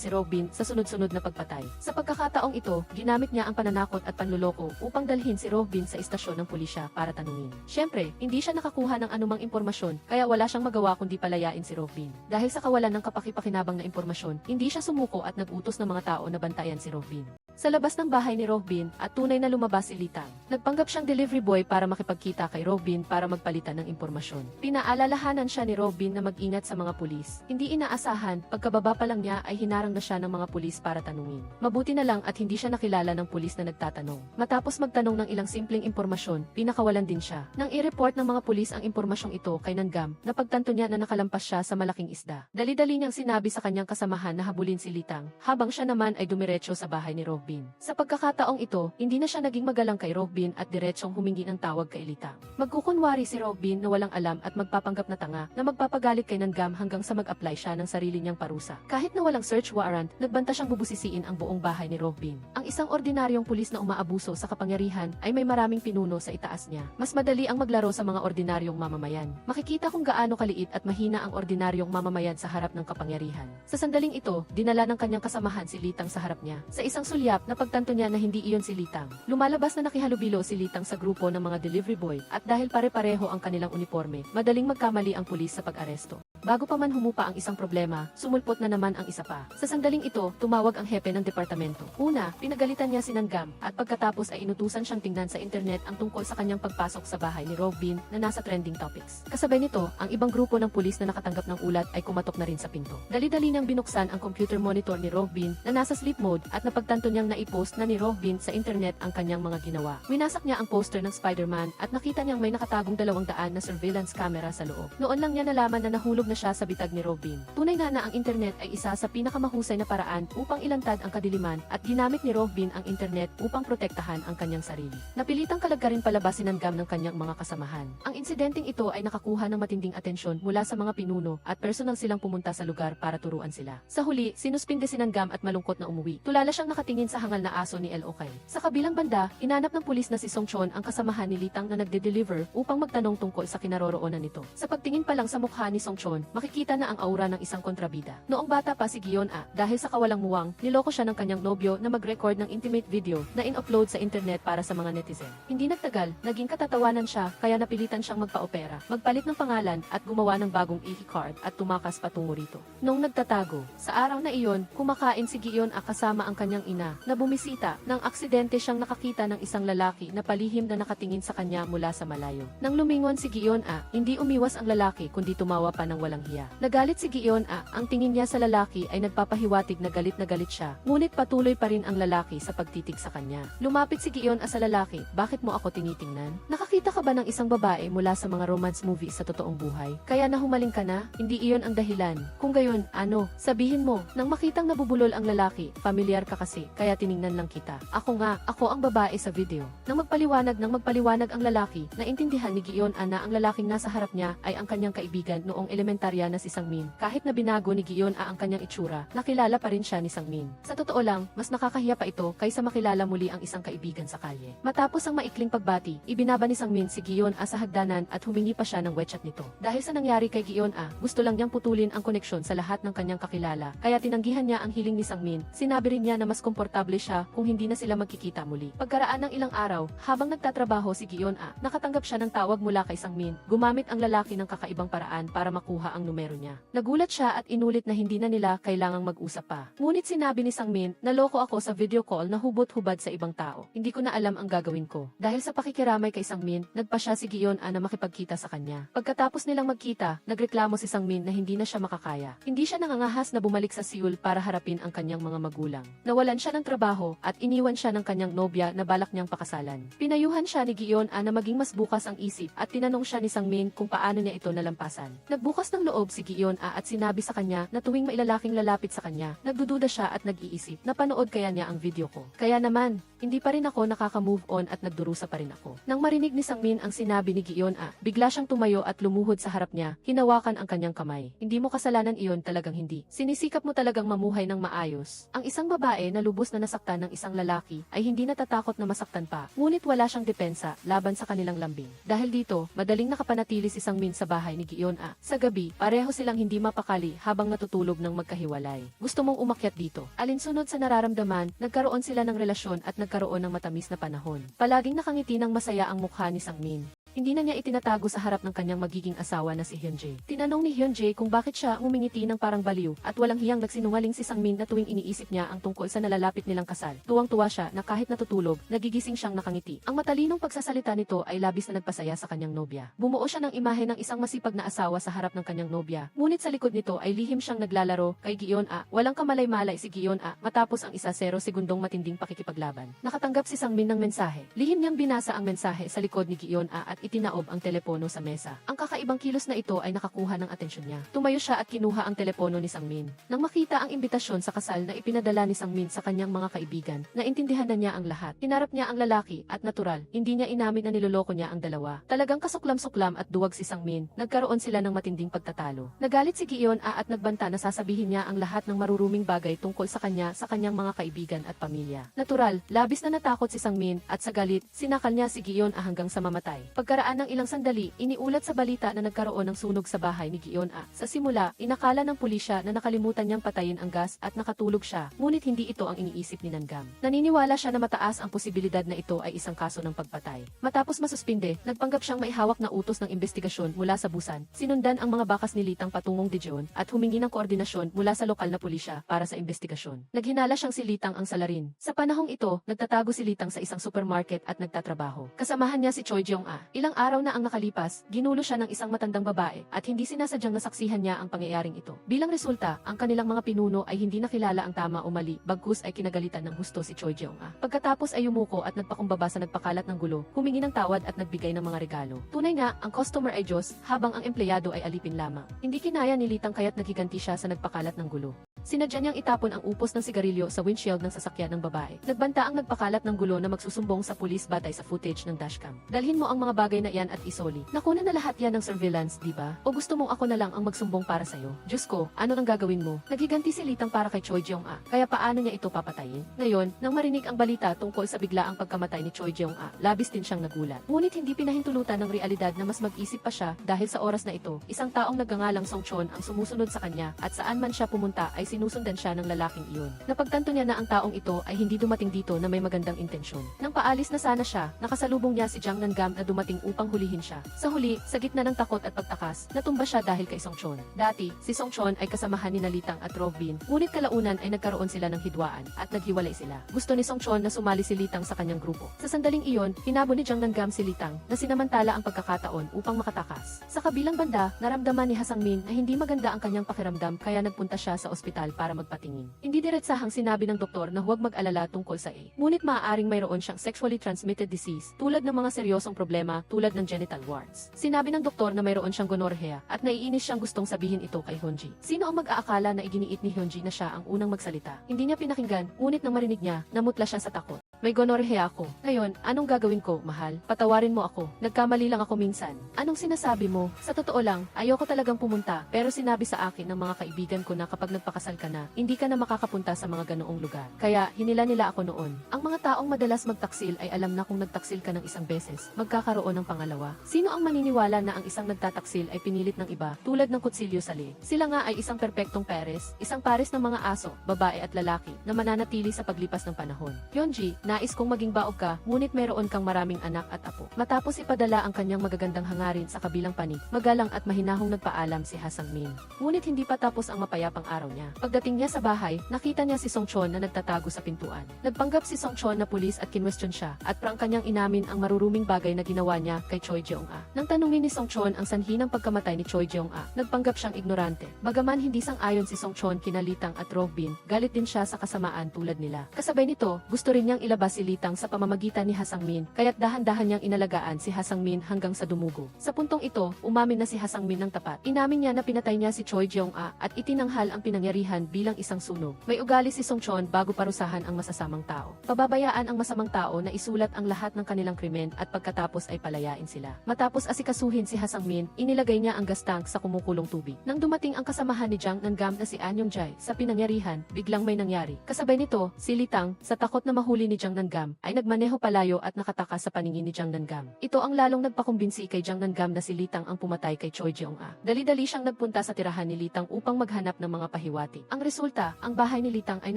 si Robin sa sunod-sunod na pagpatay. Sa pagkakataong ito, ginamit niya ang pananakot at panluloko upang dalhin si Robin sa istasyon ng pulisya para tanungin. Siyempre, hindi siya nakakuha ng anumang impormasyon, kaya wala siyang magawa kundi palayain si Robin. Dahil sa kawalan ng kapakipakinabang na impormasyon, hindi siya sumuko at nag-utos ng mga tao na bantayan si Robin. Sa labas ng bahay ni Robin at tunay na lumabas si Litang, nagpanggap siyang delivery boy para makipagkita kay Robin para magpalitan ng impormasyon. Pinaalalahanan siya ni Robin na mag-ingat sa mga pulis. Hindi inaasahan, pagkababa pa lang niya ay hinarang na siya ng mga pulis para tanungin. Mabuti na lang at hindi siya nakilala ng pulis na nagtatanong. Matapos magtanong ng ilang simpleng impormasyon, pinakawalan din siya. Nang i-report ng mga pulis ang impormasyong ito kay Nanggam, napagtanto niya na nakalampas siya sa malaking isda. Dali-dali niyang sinabi sa kanyang kasamahan na habulin si Litang, habang siya naman ay dumiretso sa bahay ni Robin. Sa pagkakataong ito, hindi na siya naging magalang kay Robin at diretsong humingi ng tawag kay Litang. Magkukunwari si Robin na walang alam at magpapanggap na tanga na magpapagalit kay Nanggam hanggang sa mag-apply siya ng sarili niyang parusa. Kahit na walang search warrant, nagbanta siyang bubusisiin ang buong bahay ni Robin. Ang isang ordinaryong pulis na umaabuso sa kapangyarihan ay may maraming pinuno sa itaas niya. Mas madali ang maglaro sa mga ordinaryong mamamayan. Makikita kung gaano kaliit at mahina ang ordinaryong mamamayan sa harap ng kapangyarihan. Sa sandaling ito, dinala ng kanyang kasamahan si Litang sa harap niya. Sa isang sulyap, napagtanto niya na hindi iyon si Litang. Lumalabas na nakihalubilo si Litang sa grupo ng mga delivery boy at dahil pare-pareho ang kanilang uniforme, madaling magkamali ang pulis sa pag-aresto. Bago pa man humupa ang isang problema, sumulpot na naman ang isa pa. Sa sandaling ito, tumawag ang hepe ng departamento. Una, pinagalitan niya si Nanggam at pagkatapos ay inutusan siyang tingnan sa internet ang tungkol sa kanyang pagpasok sa bahay ni Robin na nasa trending topics. Kasabay nito, ang ibang grupo ng pulis na nakatanggap ng ulat ay kumatok na rin sa pinto. Dali-dali niyang binuksan ang computer monitor ni Robin na nasa sleep mode at napagtanto niyang naipost na ni Robin sa internet ang kanyang mga ginawa. Winasak niya ang poster ng Spider-Man at nakita niyang may nakatagong 200 na surveillance camera sa loob. Noon lang niya nalaman na nahulog na siya sa bitag ni Robin. Tunay na ang internet ay isa sa pinakamahusay na paraan upang ilantad ang kadiliman at ginamit ni Robin ang internet upang protektahan ang kanyang sarili. Napilitang kalagkarin palabas si Nanggam ng kanyang mga kasamahan. Ang insidenteng ito ay nakakuha ng matinding atensyon mula sa mga pinuno at personal silang pumunta sa lugar para turuan sila. Sa huli, sinuspinde si Nanggam at malungkot na umuwi. Tulala siyang nakatingin sa hangal na aso ni Lokay. Sa kabilang banda, inanap ng pulis na si Song Chon ang kasamahan ni Litang na nagde-deliver upang magtanong tungkol sa kinaroroonan nito. Sa pagtingin pa lang sa mukha ni Song Chon, makikita na ang aura ng isang kontrabida. Noong bata pa si Gion A, dahil sa kawalang muwang, niloko siya ng kanyang nobyo na mag-record ng intimate video na in-upload sa internet para sa mga netizen. Hindi nagtagal, naging katatawanan siya kaya napilitan siyang magpa-opera, magpalit ng pangalan at gumawa ng bagong e-card at tumakas patungo rito. Noong nagtatago, sa araw na iyon, kumakain si Gion A kasama ang kanyang ina na bumisita. Nang aksidente siyang nakakita ng isang lalaki na palihim na nakatingin sa kanya mula sa malayo. Nang lumingon si Gion A, hindi umiwas ang lalaki kundi tumawa pa ng walang hiya. Nagalit si Gion A, ang tingin niya sa lalaki ay nagpapahiwatig na galit siya, ngunit patuloy pa rin ang lalaki sa pagtitig sa kanya. Lumapit si Gion A sa lalaki, bakit mo ako tinitingnan? Nakakita ka ba ng isang babae mula sa mga romance movie sa totoong buhay? Kaya nahumaling ka na? Hindi iyon ang dahilan. Kung gayon, ano? Sabihin mo, nang makitang nabubulol ang lalaki, pamilyar ka kasi, kaya tiningnan lang kita. Ako nga, ako ang babae sa video. Nang magpaliwanag ang lalaki, naintindihan ni Gion A na ang lalaking nasa harap niya ay ang kanyang kaibigan noong elementary elementarya na si Sangmin. Kahit na binago ni Gion-a ang kanyang itsura, nakilala pa rin siya ni Sangmin. Sa totoo lang, mas nakakahiya pa ito kaysa makilala muli ang isang kaibigan sa kalye. Matapos ang maikling pagbati, ibinaba ni Sangmin si Gion-a sa hagdanan at humingi pa siya ng wechat nito. Dahil sa nangyari kay Gion-a, gusto lang niyang putulin ang koneksyon sa lahat ng kanyang kakilala, kaya tinanggihan niya ang hiling ni Sangmin. Sinabi rin niya na mas komportable siya kung hindi na sila magkikita muli. Pagkaraan ng ilang araw, habang nagtatrabaho si Gion-a, nakatanggap siya ng tawag mula kay Sangmin. Gumamit ang lalaki ng kakaibang paraan para makuha ang numero niya. Nagulat siya at inulit na hindi na nila kailangang mag-usap pa. Ngunit sinabi ni Sangmin, naloko ako sa video call na hubot-hubad sa ibang tao. Hindi ko na alam ang gagawin ko. Dahil sa pakikiramay kay Sangmin, nagpa siya si Gion-a na makipagkita sa kanya. Pagkatapos nilang magkita, nagreklamo si Sangmin na hindi na siya makakaya. Hindi siya nangangahas na bumalik sa Seoul para harapin ang kanyang mga magulang. Nawalan siya ng trabaho at iniwan siya ng kanyang nobya na balak niyang pakasalan. Pinayuhan siya ni Gion-a na maging mas bukas ang isip at tinanong siya ni Sangmin kung paano niya ito nalampasan. Nagbukas ng loob si Gion-a at sinabi sa kanya na tuwing may lalaking lalapit sa kanya, nagdududa siya at nag-iisip na panood kaya niya ang video ko. Kaya naman, hindi pa rin ako nakaka-move on at nagdurusa pa rin ako. Nang marinig ni Sangmin ang sinabi ni Gion-a, bigla siyang tumayo at lumuhod sa harap niya, hinawakan ang kanyang kamay. Hindi mo kasalanan iyon, talagang hindi. Sinisikap mo talagang mamuhay ng maayos. Ang isang babae na lubos na nasaktan ng isang lalaki ay hindi natatakot na masaktan pa. Ngunit wala siyang depensa laban sa kanilang lambing. Dahil dito, madaling nakapanatili si Sangmin sa bahay ni Gion-a. Sa gabi, pareho silang hindi mapakali habang natutulog ng magkahiwalay. Gusto mong umakyat dito? Alinsunod sa nararamdaman, nagkaroon sila ng relasyon at nagkaroon ng matamis na panahon. Palaging nakangiti ng masaya ang mukha ni Sangmin. Hindi na niya itinatago sa harap ng kanyang magiging asawa na si Hyunjae. Tinanong ni Hyunjae kung bakit siya ngumingiti ng parang baliw at walang hiyang nagsinungaling si Sangmin na tuwing iniisip niya ang tungkol sa nalalapit nilang kasal. Tuwang-tuwa siya na kahit natutulog, nagigising siyang nakangiti. Ang matalinong pagsasalita nito ay labis na nagpasaya sa kanyang nobya. Bumuo siya ng imahe ng isang masipag na asawa sa harap ng kanyang nobya. Ngunit sa likod nito ay lihim siyang naglalaro kay Gion-a. Walang kamalay-malay si Gion-a matapos ang 1-0 segundong matinding pakikipaglaban. Nakatanggap si Sangmin ng mensahe. Lihim niyang binasa ang mensahe sa likod ni Gion-a at itinaob ang telepono sa mesa. Ang kakaibang kilos na ito ay nakakuha ng atensyon niya. Tumayo siya at kinuha ang telepono ni Sangmin. Nang makita ang imbitasyon sa kasal na ipinadala ni Sangmin sa kanyang mga kaibigan, naintindihan na niya ang lahat. Hinarap niya ang lalaki at natural, hindi niya inamin na niloloko niya ang dalawa. Talagang kasuklam-suklam at duwag si Sangmin. Nagkaroon sila ng matinding pagtatalo. Nagalit si Gion-a at nagbanta na sasabihin niya ang lahat ng maruruming bagay tungkol sa kanyang mga kaibigan at pamilya. Natural, labis na natakot si Sangmin at sa galit, sinakal niya si Gion-a hanggang sa mamatay. Pagkaraan ng ilang sandali, iniulat sa balita na nagkaroon ng sunog sa bahay ni Gion-a. Sa simula, inakala ng pulisya na nakalimutan niyang patayin ang gas at nakatulog siya, ngunit hindi ito ang iniisip ni Nangam. Naniniwala siya na mataas ang posibilidad na ito ay isang kaso ng pagpatay. Matapos masuspinde, nagpanggap siyang maihawak na utos ng investigasyon mula sa Busan. Sinundan ang mga bakas ni Litang patungong Daejeon at humingi ng koordinasyon mula sa lokal na pulisya para sa investigasyon. Naghinala siyang si Litang ang salarin. Sa panahong ito, nagtatago si Litang sa isang supermarket at nagtatrabaho. Kasamahan niya si Choi Jeong-a. Ilang araw na ang nakalipas, ginulo siya ng isang matandang babae at hindi sinasadyang nasaksihan niya ang pangyayaring ito. Bilang resulta, ang kanilang mga pinuno ay hindi nakilala ang tama o mali, bagkus ay kinagalitan ng husto si Choi Jeong-a. Pagkatapos ay yumuko at nagpakumbaba sa nagpakalat ng gulo, humingi ng tawad at nagbigay ng mga regalo. Tunay nga, ang customer ay Diyos, habang ang empleyado ay alipin lamang. Hindi kinaya ni Litang kaya't nagiganti siya sa nagpakalat ng gulo. Sinadya niyang itapon ang upos ng sigarilyo sa windshield ng sasakyan ng babae. Nagbanta ang nagpakalat ng gulo na magsusumbong sa pulis batay sa footage ng dashcam. Dalhin mo ang mga bagay na iyan at isoli. Nakuna na lahat yan ng surveillance, di ba? O gusto mong ako na lang ang magsumbong para sa'yo? Diyos ko, ano nang gagawin mo? Nagiganti si Litang para kay Choi Jeong-a, kaya paano niya ito papatayin? Ngayon, nang marinig ang balita tungkol sa biglaang pagkamatay ni Choi Jeong-a, labis din siyang nagulat. Ngunit hindi pinahintulutan ng realidad na mas mag-isip pa siya dahil sa oras na ito, isang taong nagngangalang Song Chon ang sumusunod sa kanya at saan man siya pumunta ay sinusundan siya ng lalaking iyon. Napagtanto niya na ang taong ito ay hindi dumating dito na may magandang intensyon. Nang paalis na sana siya, nakasalubong niya si Jang Nangam na dumating upang hulihin siya. Sa huli, sa gitna ng takot at pagtakas, natumba siya dahil kay Song Chon. Dati, si Song Chon ay kasamahan ni Litang at Robin, ngunit kalaunan ay nagkaroon sila ng hidwaan at naghiwalay sila. Gusto ni Song Chon na sumali si Litang sa kanyang grupo. Sa sandaling iyon, hinabo ni Jang Nangam si Litang na sinamantala ang pagkakataon upang makatakas. Sa kabilang banda, naramdaman ni Ha Sangmin na hindi maganda ang kanyang pakiramdam kaya nagpunta siya sa ospital para magpatingin. Hindi diretsahang sinabi ng doktor na huwag mag-alala tungkol sa A. Ngunit maaaring mayroon siyang sexually transmitted disease tulad ng mga seryosong problema tulad ng genital warts. Sinabi ng doktor na mayroon siyang gonorrhea at naiinis siyang gustong sabihin ito kay Hyunji. Sino ang mag-aakala na iginiit ni Hyunji na siya ang unang magsalita? Hindi niya pinakinggan, ngunit nang marinig niya, namutla siya sa takot. May gonorrhea ako. Ngayon, anong gagawin ko, mahal? Patawarin mo ako. Nagkamali lang ako minsan. Anong sinasabi mo? Sa totoo lang, ayoko talagang pumunta. Pero sinabi sa akin ng mga kaibigan ko na kapag nagpakasal ka na, hindi ka na makakapunta sa mga ganoong lugar. Kaya, hinila nila ako noon. Ang mga taong madalas magtaksil ay alam na kung nagtaksil ka ng isang beses, magkakaroon ng pangalawa. Sino ang maniniwala na ang isang nagtataksil ay pinilit ng iba, tulad ng kutsilyo sali? Sila nga ay isang perpektong pares, isang pares ng mga aso, babae at lalaki, na mananatili sa paglipas ng panahon. Yonji, nais kong maging baog ka, ngunit mayroon kang maraming anak at apo. Matapos ipadala ang kanyang magagandang hangarin sa kabilang panig, magalang at mahinahong nagpaalam si Ha Sang-min. Ngunit hindi pa tapos ang mapayapang araw niya. Pagdating niya sa bahay, nakita niya si Song Chon na nagtatago sa pintuan. Nagpanggap si Song Chon na pulis at kinwestiyon siya, at prang kanyang inamin ang maruruming bagay na ginawa niya kay Choi Jeong-a. Nang tanungin ni Song Chon ang sanhi ng pagkamatay ni Choi Jeong-a, nagpanggap siyang ignorante. Bagaman hindi sang-ayon si Song Chon kina Litang at Robin, galit din siya sa kasamaan tulad nila. Kasabay nito, gusto rin niyang ilabas si Litang sa pamamagitan ni Ha Sang-min, kaya't dahan-dahan niyang inalagaan si Ha Sang-min hanggang sa dumugo. Sa puntong ito, umamin na si Ha Sang-min ng tapat. Inamin niya na pinatay niya si Choi Jeong-a at itinanghal ang pinangyarihan bilang isang sunog. May ugali si Song Chon bago parusahan ang masasamang tao. Pababayaan ang masamang tao na isulat ang lahat ng kanilang krimen at pagkatapos ay palayain sila. Matapos asikasuhin si Ha Sang-min, inilagay niya ang gas tank sa kumukulong tubig. Nang dumating ang kasamahan ni Jang Nan-gam na si An Yong-jae sa pinangyarihan, biglang may nangyari. Kasabay nito, si Litang, sa takot na mahuli ni Jang Nan-gam, ay nagmaneho palayo at nakataka sa paningin ni Jang Nan-gam. Ito ang lalong nagpakumbinsi kay Jang Nan-gam na si Litang ang pumatay kay Choi Jeong-a. Dali-dali siyang nagpunta sa tirahan ni Litang upang maghanap ng mga pahiwati. Ang resulta, ang bahay ni Litang ay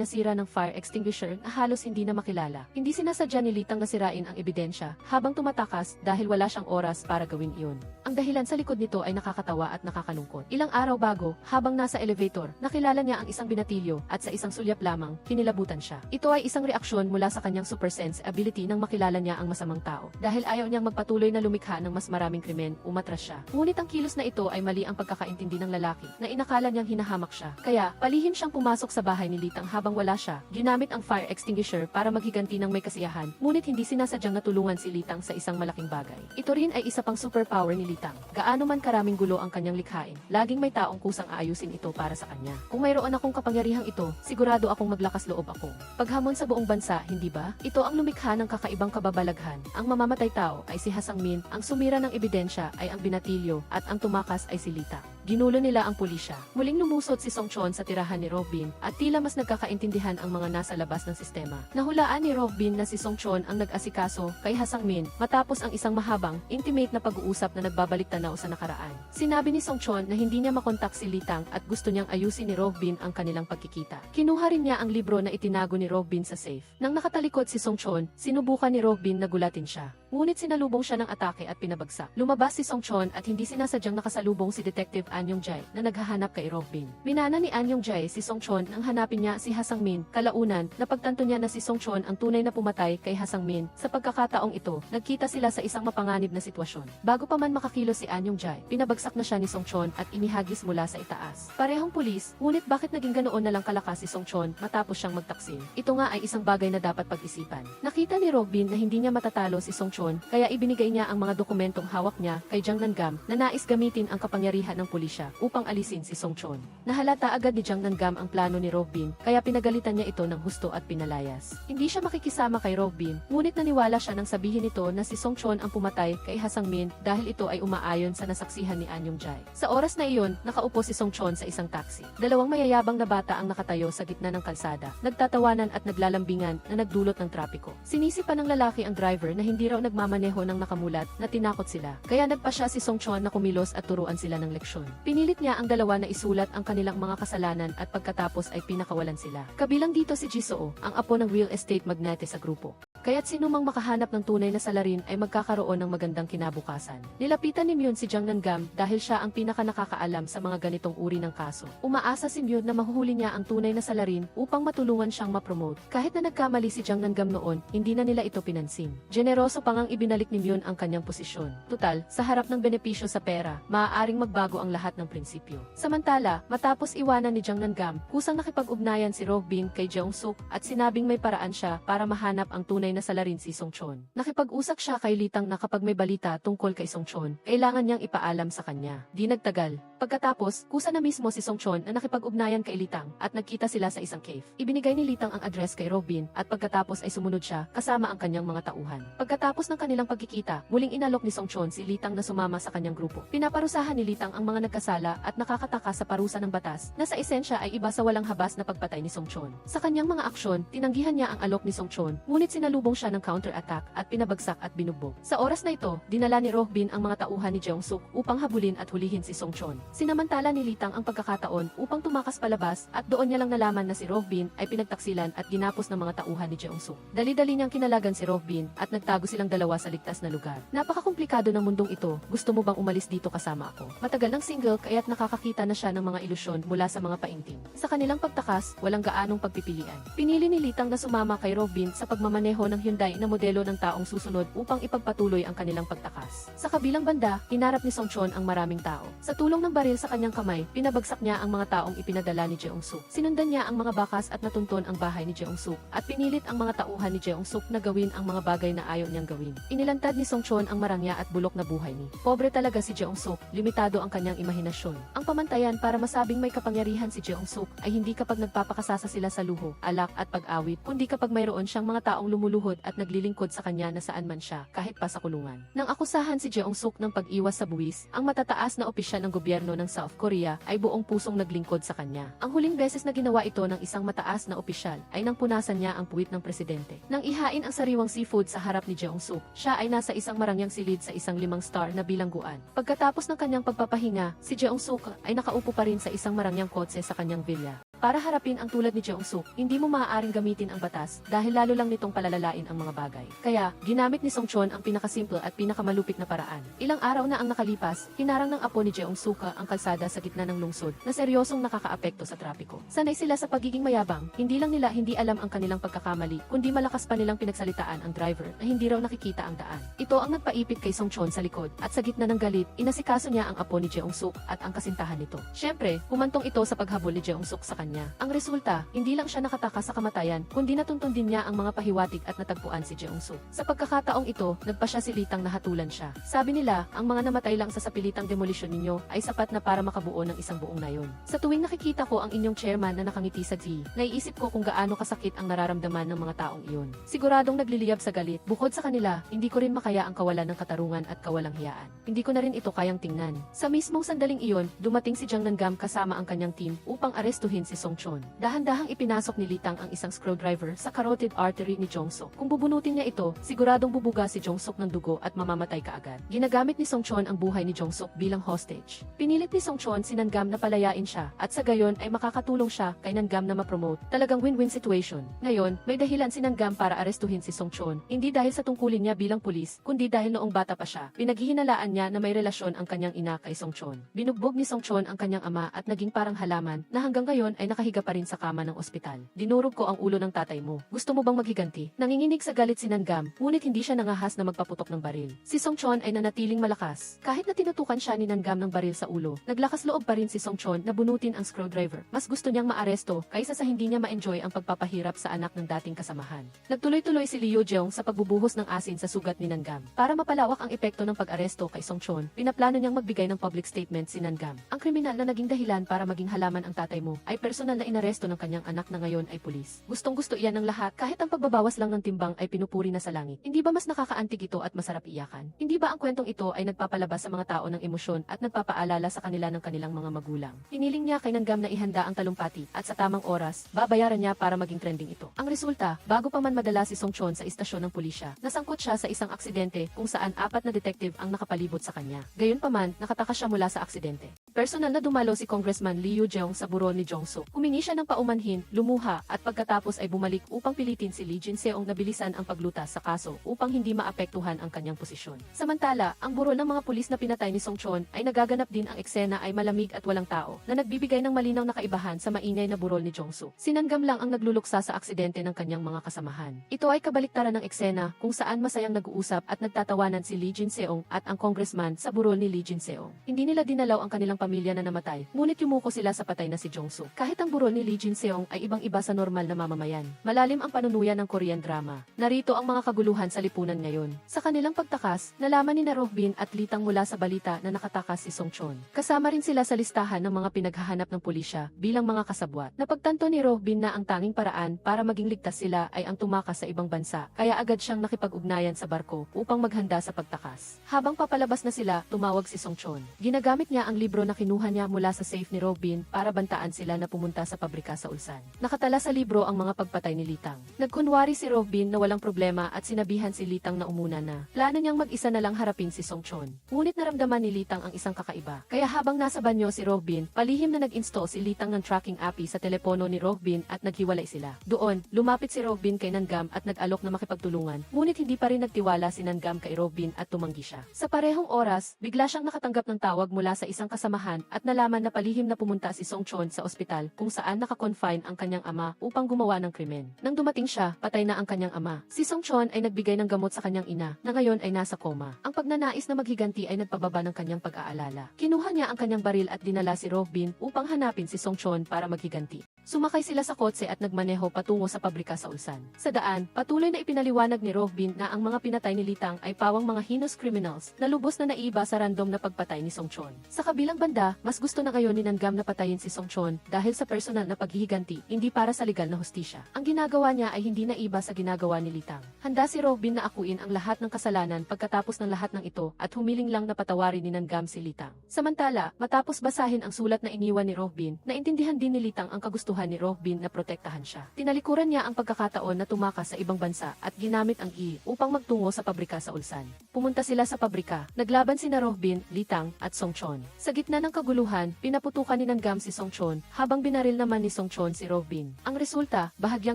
nasira ng fire extinguisher na halos hindi na makilala. Hindi sinasadya ni Litang na sirain ang ebidensya habang tumatakas dahil wala siyang oras para gawin iyon. Ang dahilan sa likod nito ay nakakatawa at nakakalungkot. Ilang araw bago, habang nasa elevator, nakilala niya ang isang binatilyo at sa isang sulyap lamang, kinilabutan siya. Ito ay isang reaksyon mula sa kanyang super sense ability nang makilala niya ang masamang tao. Dahil ayaw niyang magpatuloy na lumikha ng mas maraming krimen, umatras siya. Ngunit ang kilos na ito ay mali ang pagkakaintindi ng lalaki na inakala niyang hinahamak siya. Kaya, palihim siyang pumasok sa bahay ni Litang habang wala siya. Ginamit ang fire extinguisher para maghiganti ng may kasiyahan, ngunit hindi sinasadyang natulungan si Litang sa isang malaking bagay. Ito rin ay isa pang superpower ni Litang. Gaano man karaming gulo ang kanyang likhain, laging may taong kusang aayusin ito para sa kanya. Kung mayroon akong kapangyarihang ito, sigurado akong maglakas loob ako. Paghamon sa buong bansa, hindi ba? Ito ang lumikha ng kakaibang kababalaghan. Ang mamamatay tao ay si Ha Sang-min, ang sumira ng ebidensya ay ang binatilyo, at ang tumakas ay si Litang. Ginulo nila ang pulisya. Muling lumusot si Song Chon sa tirahan ni Robin at tila mas nagkakaintindihan ang mga nasa labas ng sistema. Nahulaan ni Robin na si Song Chon ang nag-asikaso kay Ha Sang-min matapos ang isang mahabang, intimate na pag-uusap na nagbabalik tanaw sa nakaraan. Sinabi ni Song Chon na hindi niya makontak si Litang at gusto niyang ayusin ni Robin ang kanilang pagkikita. Kinuha rin niya ang libro na itinago ni Robin sa safe. Nang nakatalikod si Song Chon, sinubukan ni Robin na gulatin siya. Ngunit sinalubong siya ng atake at pinabagsak. Lumabas si Song Chon at hindi sinasadyang nakasalubong si Detective An Yong-jae na naghahanap kay Robin. Minana ni An Yong-jae si Song Chon nang hanapin niya si Ha Sang-min. Kalaunan, napagtanto niya na si Song Chon ang tunay na pumatay kay Ha Sang-min. Sa pagkakataong ito, nagkita sila sa isang mapanganib na sitwasyon. Bago pa man makakilos si An Yong-jae, pinabagsak na siya ni Song Chon at inihagis mula sa itaas. Parehong pulis, ngunit bakit naging ganoon na lang kalakas si Song Chon matapos siyang magtaksil? Ito nga ay isang bagay na dapat pag-isipan. Nakita ni Robin na hindi niya matatalo si Song Chon, kaya ibinigay niya ang mga dokumentong hawak niya kay Jang Nan-gam na nais gamitin ang kapangyarihan ng pulisya upang alisin si Song Chon. Nahalata agad ni Jang Nan-gam ang plano ni Robin, kaya pinagalitan niya ito ng husto at pinalayas. Hindi siya makikisama kay Robin, ngunit naniwala siya nang sabihin nito na si Song Chon ang pumatay kay Ha Sang-min dahil ito ay umaayon sa nasaksihan ni An Yong-jae. Sa oras na iyon, nakaupo si Song Chon sa isang taxi. Dalawang mayayabang na bata ang nakatayo sa gitna ng kalsada, nagtatawanan at naglalambingan na nagdulot ng trapiko. Sinisipan ng lalaki ang driver na hindi raw nagmamaneho ng nakamulat na tinakot sila. Kaya nagpa siya si Song Chon na kumilos at turuan sila ng leksyon. Pinilit niya ang dalawa na isulat ang kanilang mga kasalanan at pagkatapos ay pinakawalan sila. Kabilang dito si Jisoo, ang apo ng real estate magnate sa grupo. Kaya't sinumang makahanap ng tunay na salarin ay magkakaroon ng magandang kinabukasan. Nilapitan ni Myun si Jang Nan-gam dahil siya ang pinaka nakakaalam sa mga ganitong uri ng kaso. Umaasa si Myun na mahuhuli niya ang tunay na salarin upang matulungan siyang ma-promote. Kahit na nagkamali si Jang Nan-gam noon, hindi na nila ito pinansin. Generoso pangang ibinalik ni Myun ang kanyang posisyon. Tutal, sa harap ng benepisyo sa pera, maaaring magbago ang lahat ng prinsipyo. Samantala, matapos iwanan ni Jang Nan-gam, kusang nakipag-ugnayan si Robin kay Jeong-suk at sinabing may paraan siya para mahanap ang tunay ay nasala rin si Song Chon. Nakipag-usap siya kay Litang na kapag may balita tungkol kay Song Chon, kailangan niyang ipaalam sa kanya. Di nagtagal. Pagkatapos, kusa na mismo si Song Chon na nakipag-ugnayan kay Litang at nagkita sila sa isang cave. Ibinigay ni Litang ang address kay Robin at pagkatapos ay sumunod siya kasama ang kanyang mga tauhan. Pagkatapos ng kanilang pagkikita, muling inalok ni Song Chon si Litang na sumama sa kanyang grupo. Pinaparusahan ni Litang ang mga nagkasala at nakakataka sa parusa ng batas na sa esensya ay iba sa walang habas na pagpatay ni Song Chon. Sa kanyang mga aksyon, tinanggihan niya ang alok ni Song Chon, ngunit sinalubong siya ng counter-attack at pinabagsak at binugbog. Sa oras na ito, dinala ni Robin ang mga tauhan ni Jeong Suk upang habulin at hulihin si Song Chon. Sinamantala ni Litang ang pagkakataon upang tumakas palabas at doon niya lang nalaman na si Robin ay pinagtaksilan at ginapos ng mga tauhan ni Jeong Suk. Dali-dali niyang kinalagan si Robin at nagtago silang dalawa sa ligtas na lugar. Napakakomplikado ng mundong ito, gusto mo bang umalis dito kasama ako? Matagal ng single kaya't nakakakita na siya ng mga ilusyon mula sa mga painting. Sa kanilang pagtakas, walang gaanong pagpipilian. Pinili ni Litang na sumama kay Robin sa pagmamaneho ng Hyundai na modelo ng taong susunod upang ipagpatuloy ang kanilang pagtakas. Sa kabilang banda, hinarap ni Song Chon ang maraming tao. Sa tulong ng baril sa kanyang kamay, pinabagsak niya ang mga taong ipinadala ni Jeong Suk. Sinundan niya ang mga bakas at natunton ang bahay ni Jeong Suk at pinilit ang mga tauhan ni Jeong Suk na gawin ang mga bagay na ayaw niyang gawin. Inilantad ni Song Chon ang marangya at bulok na buhay ni. Pobre talaga si Jeong Suk, limitado ang kanyang imahinasyon. Ang pamantayan para masabing may kapangyarihan si Jeong Suk ay hindi kapag nagpapakasasa sila sa luho, alak at pag-awit, kundi kapag mayroon siyang mga taong lumuluhod at naglilingkod sa kanya na saan man siya, kahit pa sa kulungan. Nang akusahan si Jeong Suk ng pag-iwas sa buwis, ang matataas na opisyal ng gobyerno ng South Korea ay buong pusong naglingkod sa kanya. Ang huling beses na ginawa ito ng isang mataas na opisyal ay nang punasan niya ang puwit ng presidente. Nang ihain ang sariwang seafood sa harap ni Jeong Suk, siya ay nasa isang marangyang silid sa isang 5-star na bilangguan. Pagkatapos ng kanyang pagpapahinga, si Jeong Suk ay nakaupo pa rin sa isang marangyang kotse sa kanyang villa. Para harapin ang tulad ni Jeong Suk, hindi mo maaaring gamitin ang batas dahil lalo lang nitong palalalain ang mga bagay. Kaya, ginamit ni Song Chon ang pinakasimple at pinakamalupit na paraan. Ilang araw na ang nakalipas, hinarang ng apo ni Jeong Suk ang kalsada sa gitna ng lungsod na seryosong nakakaapekto sa trapiko. Sanay sila sa pagiging mayabang, hindi lang nila hindi alam ang kanilang pagkakamali, kundi malakas pa nilang pinagsalitaan ang driver na hindi raw nakikita ang daan. Ito ang nagpaipit kay Song Chon sa likod at sa gitna ng galit, inasikaso niya ang apo ni Jeong Suk at ang kasintahan nito. Siyempre, humantong ito sa paghabol ni Jeong Suk sa kanya. Ang resulta, hindi lang siya nakatakas sa kamatayan, kundi natuntun din niya ang mga pahiwatig at natagpuan si Jeong Suk. Sa pagkakataong ito, nagpa siya si Litang na hatulan siya. Sabi nila, ang mga namatay lang sa sapilitang demolisyon ninyo ay sapat na para makabuo ng isang buong nayon. Sa tuwing nakikita ko ang inyong chairman na nakangiti sa G, naiisip ko kung gaano kasakit ang nararamdaman ng mga taong iyon. Siguradong nagliliyab sa galit. Bukod sa kanila, hindi ko rin makaya ang kawalan ng katarungan at kawalang hiyaan. Hindi ko na rin ito kayang tingnan. Sa mismong sandaling iyon, dumating si Jang Nangam kasama ang kanyang team upang arestuhin si Song Chon. Dahan-dahang ipinasok ni Litang ang isang screwdriver sa carotid artery ni Jeong Suk. Kung bubunutin niya ito, siguradong bubuga si Jeong Suk ng dugo at mamamatay kaagad. Ginagamit ni Song Chon ang buhay ni Jeong Suk bilang hostage. Pinilit ni Song Chon si Nangam na palayain siya at sa gayon ay makakatulong siya kay Nangam na ma-promote. Talagang win-win situation. Ngayon, may dahilan si Nangam para arestuhin si Song Chon, hindi dahil sa tungkulin niya bilang pulis, kundi dahil noong bata pa siya, pinaghihinalaan niya na may relasyon ang kanyang ina kay Song Chon. Binugbog ni Song Chon ang kanyang ama at naging parang halaman na hanggang ngayon ay nakahiga pa rin sa kama ng ospital. Dinurog ko ang ulo ng tatay mo. Gusto mo bang maghiganti? Nanginginig sa galit si Nangam, ngunit hindi siya nangahas na magpaputok ng baril. Si Song Chon ay nanatiling malakas. Kahit na tinutukan siya ni Nangam ng baril sa ulo, naglakas loob pa rin si Song Chon na bunutin ang screwdriver. Mas gusto niyang maaresto kaysa sa hindi niya ma-enjoy ang pagpapahirap sa anak ng dating kasamahan. Nagtuloy-tuloy si Liu Jeong sa pagbubuhos ng asin sa sugat ni Nangam. Para mapalawak ang epekto ng pag-aresto kay Song Chon, pinaplano niyang magbigay ng public statement si Nangam. Ang kriminal na naging dahilan para maging halaman ang tatay mo ay personal na inaresto ng kanyang anak na ngayon ay pulis. Gustong-gusto iyan ng lahat kahit ang pagbabawas lang ng timbang ay pinupuri na sa langit. Hindi ba mas nakakaantig ito at masarap iyakan? Hindi ba ang kwentong ito ay nagpapalabas sa mga tao ng emosyon at nagpapaalala sa kanila ng kanilang mga magulang? Hiniling niya kay Nangam na ihanda ang talumpati at sa tamang oras, babayaran niya para maging trending ito. Ang resulta, bago pa man madala si Song Chon sa istasyon ng pulisya, nasangkot siya sa isang aksidente kung saan 4 na detective ang nakapalibot sa kanya. Gayunpaman, nakatakas siya mula sa aksidente. Personal na dumalo si Congressman Liu Jeong sa burol ni Jeong Suk. Humingi siya ng paumanhin, lumuha at pagkatapos ay bumalik upang pilitin si Lee Jin-seong na bilisan ang paglutas sa kaso upang hindi maapektuhan ang kanyang posisyon. Samantala, ang burol ng mga pulis na pinatay ni Song Chon ay nagaganap din ang eksena ay malamig at walang tao na nagbibigay ng malinaw na kaibahan sa maingay na burol ni Jeong Suk. Si Nangam lang ang nagluluksa sa aksidente ng kanyang mga kasamahan. Ito ay kabaliktaran ng eksena kung saan masayang nag-uusap at nagtatawanan si Lee Jin-seong at ang congressman sa burol ni Lee Jin-seong. Hindi nila dinalaw ang kanilang pamilya na namatay, ngunit yumuko sila sa patay na si Jong-soo. Kahit ang burol ni Lee Jin-seong ay ibang-iba sa normal na mamamayan. Malalim ang panunuyan ng Korean drama. Narito ang mga kaguluhan sa lipunan ngayon. Sa kanilang pagtakas, nalaman ni Roh Bin at Litang mula sa balita na nakatakas si Song Chon. Kasama rin sila sa listahan ng mga pinaghahanap ng pulisya bilang mga kasabwat. Napagtanto ni Roh Bin na ang tanging paraan para maging ligtas sila ay ang tumakas sa ibang bansa, kaya agad siyang nakipag-ugnayan sa barko upang maghanda sa pagtakas. Habang papalabas na sila, tumawag si Song Chon. Ginagamit niya ang libro na kinuha niya mula sa safe ni Roh Bin para bantaan sila na pumunta sa pabrika sa Ulsan. Nakatala sa libro ang mga pagpatay ni Litang. Nagkunwari si Roh Bin na walang problema at sinabihan si Litang na umuna na. Plano niyang mag-isa na lang harapin si Song Chon. Ngunit naramdaman ni Litang ang isang kakaiba. Kaya habang nasa banyo si Roh Bin, palihim na nag-install si Litang ng tracking API sa telepono ni Roh Bin at naghiwalay sila. Doon, lumapit si Roh Bin kay Nangam at nag-alok na makipagtulungan. Ngunit hindi pa rin nagtiwala si Nangam kay Roh Bin at tumanggi siya. Sa parehong oras, bigla siyang nakatanggap ng tawag mula sa isang kasamahan at nalaman na palihim na pumunta si Song Chon sa ospital kung saan nakakonfine ang kanyang ama upang gumawa ng krimen. Nang dumating siya, patay na ang kanyang ama. Si Song Chon ay nagbigay ng gamot sa kanyang ina na ngayon ay nasa koma. Ang pagnanais na maghiganti ay nagpababa ng kanyang pag-aalala. Kinuha niya ang kanyang baril at dinala si Roh Bin upang hanapin si Song Chon para maghiganti. Sumakay sila sa kotse at nagmaneho patungo sa pabrika sa Ulsan. Sa daan, patuloy na ipinaliwanag ni Roh Bin na ang mga pinatay ni Litang ay pawang mga heinous criminals na lubos na naiba sa random na pagpatay ni Song Chon. Sa kabilang banda, mas gusto na ngayon ni Nangam na patayin si Song Chon dahil sa personal na paghihiganti, hindi para sa legal na hustisya. Ang ginagawa niya ay hindi naiba sa ginagawa ni Litang. Handa si Roh Bin na akuin ang lahat ng kasalanan pagkatapos ng lahat ng ito at humiling lang na patawarin ni Nangam si Litang. Samantala, matapos basahin ang sulat na iniwan ni Roh Bin, naintindihan din ni Litang ang kagustuhan ni Roh Bin na protektahan siya. Tinalikuran niya ang pagkakataon na tumakas sa ibang bansa at ginamit ang upang magtungo sa pabrika sa Ulsan. Pumunta sila sa pabrika, naglaban sina Roh Bin, Litang at Song Chon. Sa gitna ng kaguluhan, pinaputukan ni Nangam si Song Chon habang binaril naman ni Song Chon si Roh Bin. Ang resulta, bahagyang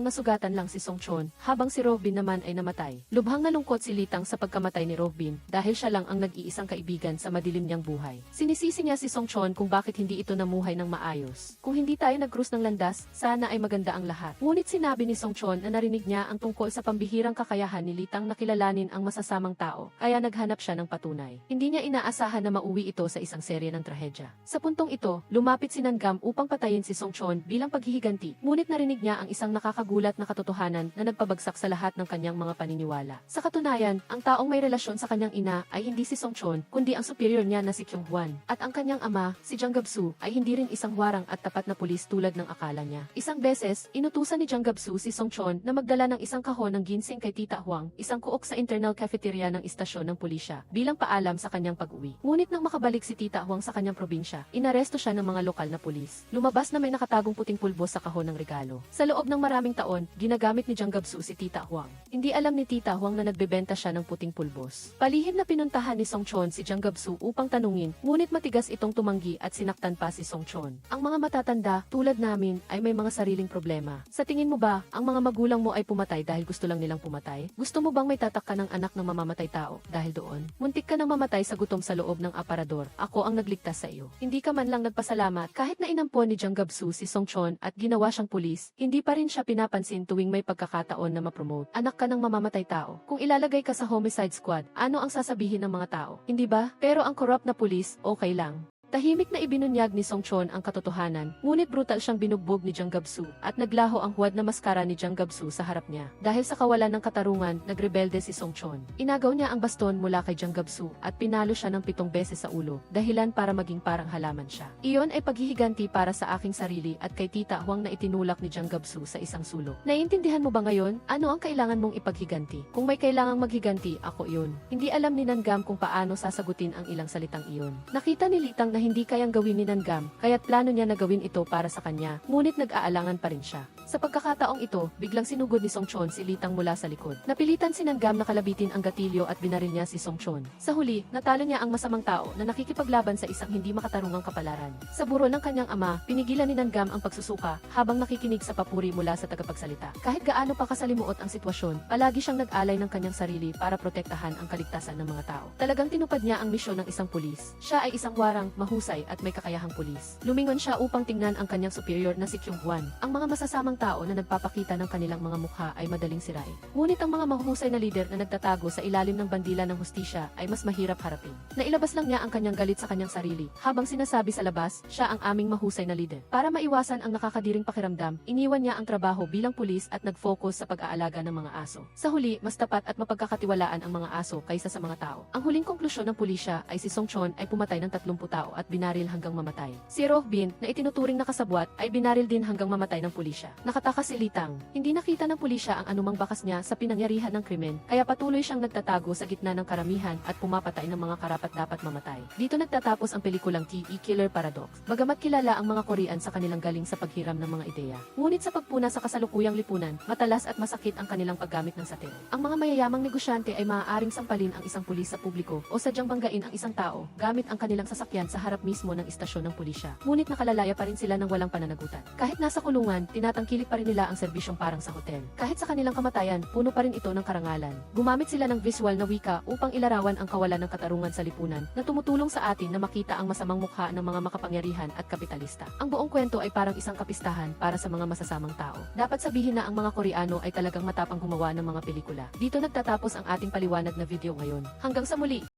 nasugatan lang si Song Chon habang si Roh Bin naman ay namatay. Lubhang nalungkot si Litang sa pagkamatay ni Roh Bin dahil siya lang ang nag-iisang kaibigan sa madilim niyang buhay. Sinisisi niya si Song Chon kung bakit hindi ito namuhay ng maayos. Kung hindi tayo nag-cruise ng landas, sana ay maganda ang lahat. Ngunit sinabi ni Song Chon na narinig niya ang tungkol sa pambihirang kakayahan ni Litang na kilalanin ang masasamang tao, kaya naghanap siya ng patunay. Hindi niya inaasahan na mauwi ito sa isang serye ng trahedya. Sa puntong ito, lumapit si Nangam upang patayin si Song Chon bilang paghihiganti, ngunit narinig niya ang isang nakakagulat na katotohanan na nagpabagsak sa lahat ng kanyang mga paniniwala. Sa katunayan, ang taong may relasyon sa kanyang ina ay hindi si Song Chon, kundi ang superior niya na si Kyung Hwan. At ang kanyang ama, si Jang Gab-soo, ay hindi rin isang warang at tapat na pulis tulad ng akala niya. Isang beses, inutusan ni Jang Gab-soo si Song Chon na magdala ng isang kahon ng ginseng kay Tita Hwang, isang kuok sa internal cafeteria ng istasyon ng pulisya, bilang paalam sa kanyang pag-uwi. Ngunit nang makabalik si Tita Hwang sa kanyang probinsya, inaresto siya ng mga lokal na pulis. Lumabas na may nakatagong puting pulbos sa kahon ng regalo. Sa loob ng maraming taon, ginagamit ni Jang Gab-soo si Tita Hwang. Hindi alam ni Tita Hwang na nagbebenta siya ng puting pulbos. Palihim na pinuntahan ni Song Chon si Jang Gab-soo upang tanungin, ngunit matigas itong tumanggi at sinaktan pa si Song Chon. Ang mga matatanda, tulad namin, ay may mga sariling problema. Sa tingin mo ba, ang mga magulang mo ay pumatay dahil gusto lang nilang pumatay? Gusto mo bang may tatak ka ng anak ng mamamatay tao dahil doon? Muntik ka nang mamatay sa gutom sa loob ng aparador. Ako ang nagligtas sa iyo. Hindi ka man lang nagpasalamat kahit na inampon ni Jang Gab-soo si Song Chon at ginawa siyang pulis, hindi pa rin siya pinapansin tuwing may pagkakataon na ma-promote. Anak ka ng mamamatay tao. Kung ilalagay ka sa homicide squad, ano ang sasabihin ng mga tao? Hindi ba? Pero ang corrupt na pulis, okay lang. Tahimik na ibinunyag ni Song Chon ang katotohanan, ngunit brutal siyang binugbog ni Jang Gab-soo at naglaho ang huwad na maskara ni Jang Gab-soo sa harap niya. Dahil sa kawalan ng katarungan, nagrebelde si Song Chon. Inagaw niya ang baston mula kay Jang Gab-soo at pinalo siya ng 7 beses sa ulo, dahilan para maging parang halaman siya. Iyon ay paghihiganti para sa aking sarili at kay Tita Hwang na itinulak ni Jang Gab-soo sa isang sulok. Naiintindihan mo ba ngayon, ano ang kailangan mong ipaghiganti? Kung may kailangang maghiganti, ako iyon. Hindi alam ni Nangam kung paano sasagutin ang ilang salitang iyon. Nakita ni Litang na hindi kayang gawin ni Nangam, kaya't plano niya na gawin ito para sa kanya, ngunit nag-aalangan pa rin siya. Sa pagkakataong ito, biglang sinugod ni Song Chon si Litang mula sa likod. Napilitan si Nangam na kalabitin ang gatilyo at binaril niya si Song Chon. Sa huli, natalo niya ang masamang tao na nakikipaglaban sa isang hindi makatarungang kapalaran. Sa burol ng kanyang ama, pinigilan ni Nangam ang pagsusuka habang nakikinig sa papuri mula sa tagapagsalita. Kahit gaano pa kasalimuot ang sitwasyon, palagi siyang nag-alay ng kanyang sarili para protektahan ang kaligtasan ng mga tao. Talagang tinupad niya ang misyon ng isang pulis. Siya ay isang warang, mahusay at may kakayahang pulis. Lumingon siya upang tingnan ang kanyang superior na si Kyung Hwan. Ang mga masasamang tao na nagpapakita ng kanilang mga mukha ay madaling sirain. Ngunit ang mga mahusay na lider na nagtatago sa ilalim ng bandila ng hustisya ay mas mahirap harapin. Nailabas lang niya ang kanyang galit sa kanyang sarili, habang sinasabi sa labas, siya ang aming mahusay na lider. Para maiwasan ang nakakadiring pakiramdam, iniwan niya ang trabaho bilang pulis at nag-focus sa pag-aalaga ng mga aso. Sa huli, mas tapat at mapagkakatiwalaan ang mga aso kaysa sa mga tao. Ang huling konklusyon ng pulisya ay si Song Chon ay pumatay ng 30 tao at binaril hanggang mamatay. Si Roh Bin, na itinuturing na kasabwat, ay binaril din hanggang mamatay ng pulisya. Nakatakas si Litang. Hindi nakita ng pulisya ang anumang bakas niya sa pinangyarihan ng krimen, kaya patuloy siyang nagtatago sa gitna ng karamihan at pumapatay ng mga karapat-dapat mamatay. Dito nagtatapos ang pelikulang TE Killer Paradox. Bagamat kilala ang mga Korean sa kanilang galing sa paghiram ng mga ideya, ngunit sa pagpuna sa kasalukuyang lipunan, matalas at masakit ang kanilang paggamit ng satero. Ang mga mayayamang negosyante ay maaaring sampalin ang isang pulis sa publiko o sadyang banggain ang isang tao gamit ang kanilang sasakyan sa harap mismo ng istasyon ng pulisya. Ngunit nakalalaya pa rin sila ng walang pananagutan. Kahit nasa kulungan, tinatangkilik pa rin nila ang serbisyong parang sa hotel. Kahit sa kanilang kamatayan, puno pa rin ito ng karangalan. Gumamit sila ng visual na wika upang ilarawan ang kawalan ng katarungan sa lipunan na tumutulong sa atin na makita ang masamang mukha ng mga makapangyarihan at kapitalista. Ang buong kwento ay parang isang kapistahan para sa mga masasamang tao. Dapat sabihin na ang mga Koreano ay talagang matapang gumawa ng mga pelikula. Dito nagtatapos ang ating paliwanag na video ngayon. Hanggang sa muli!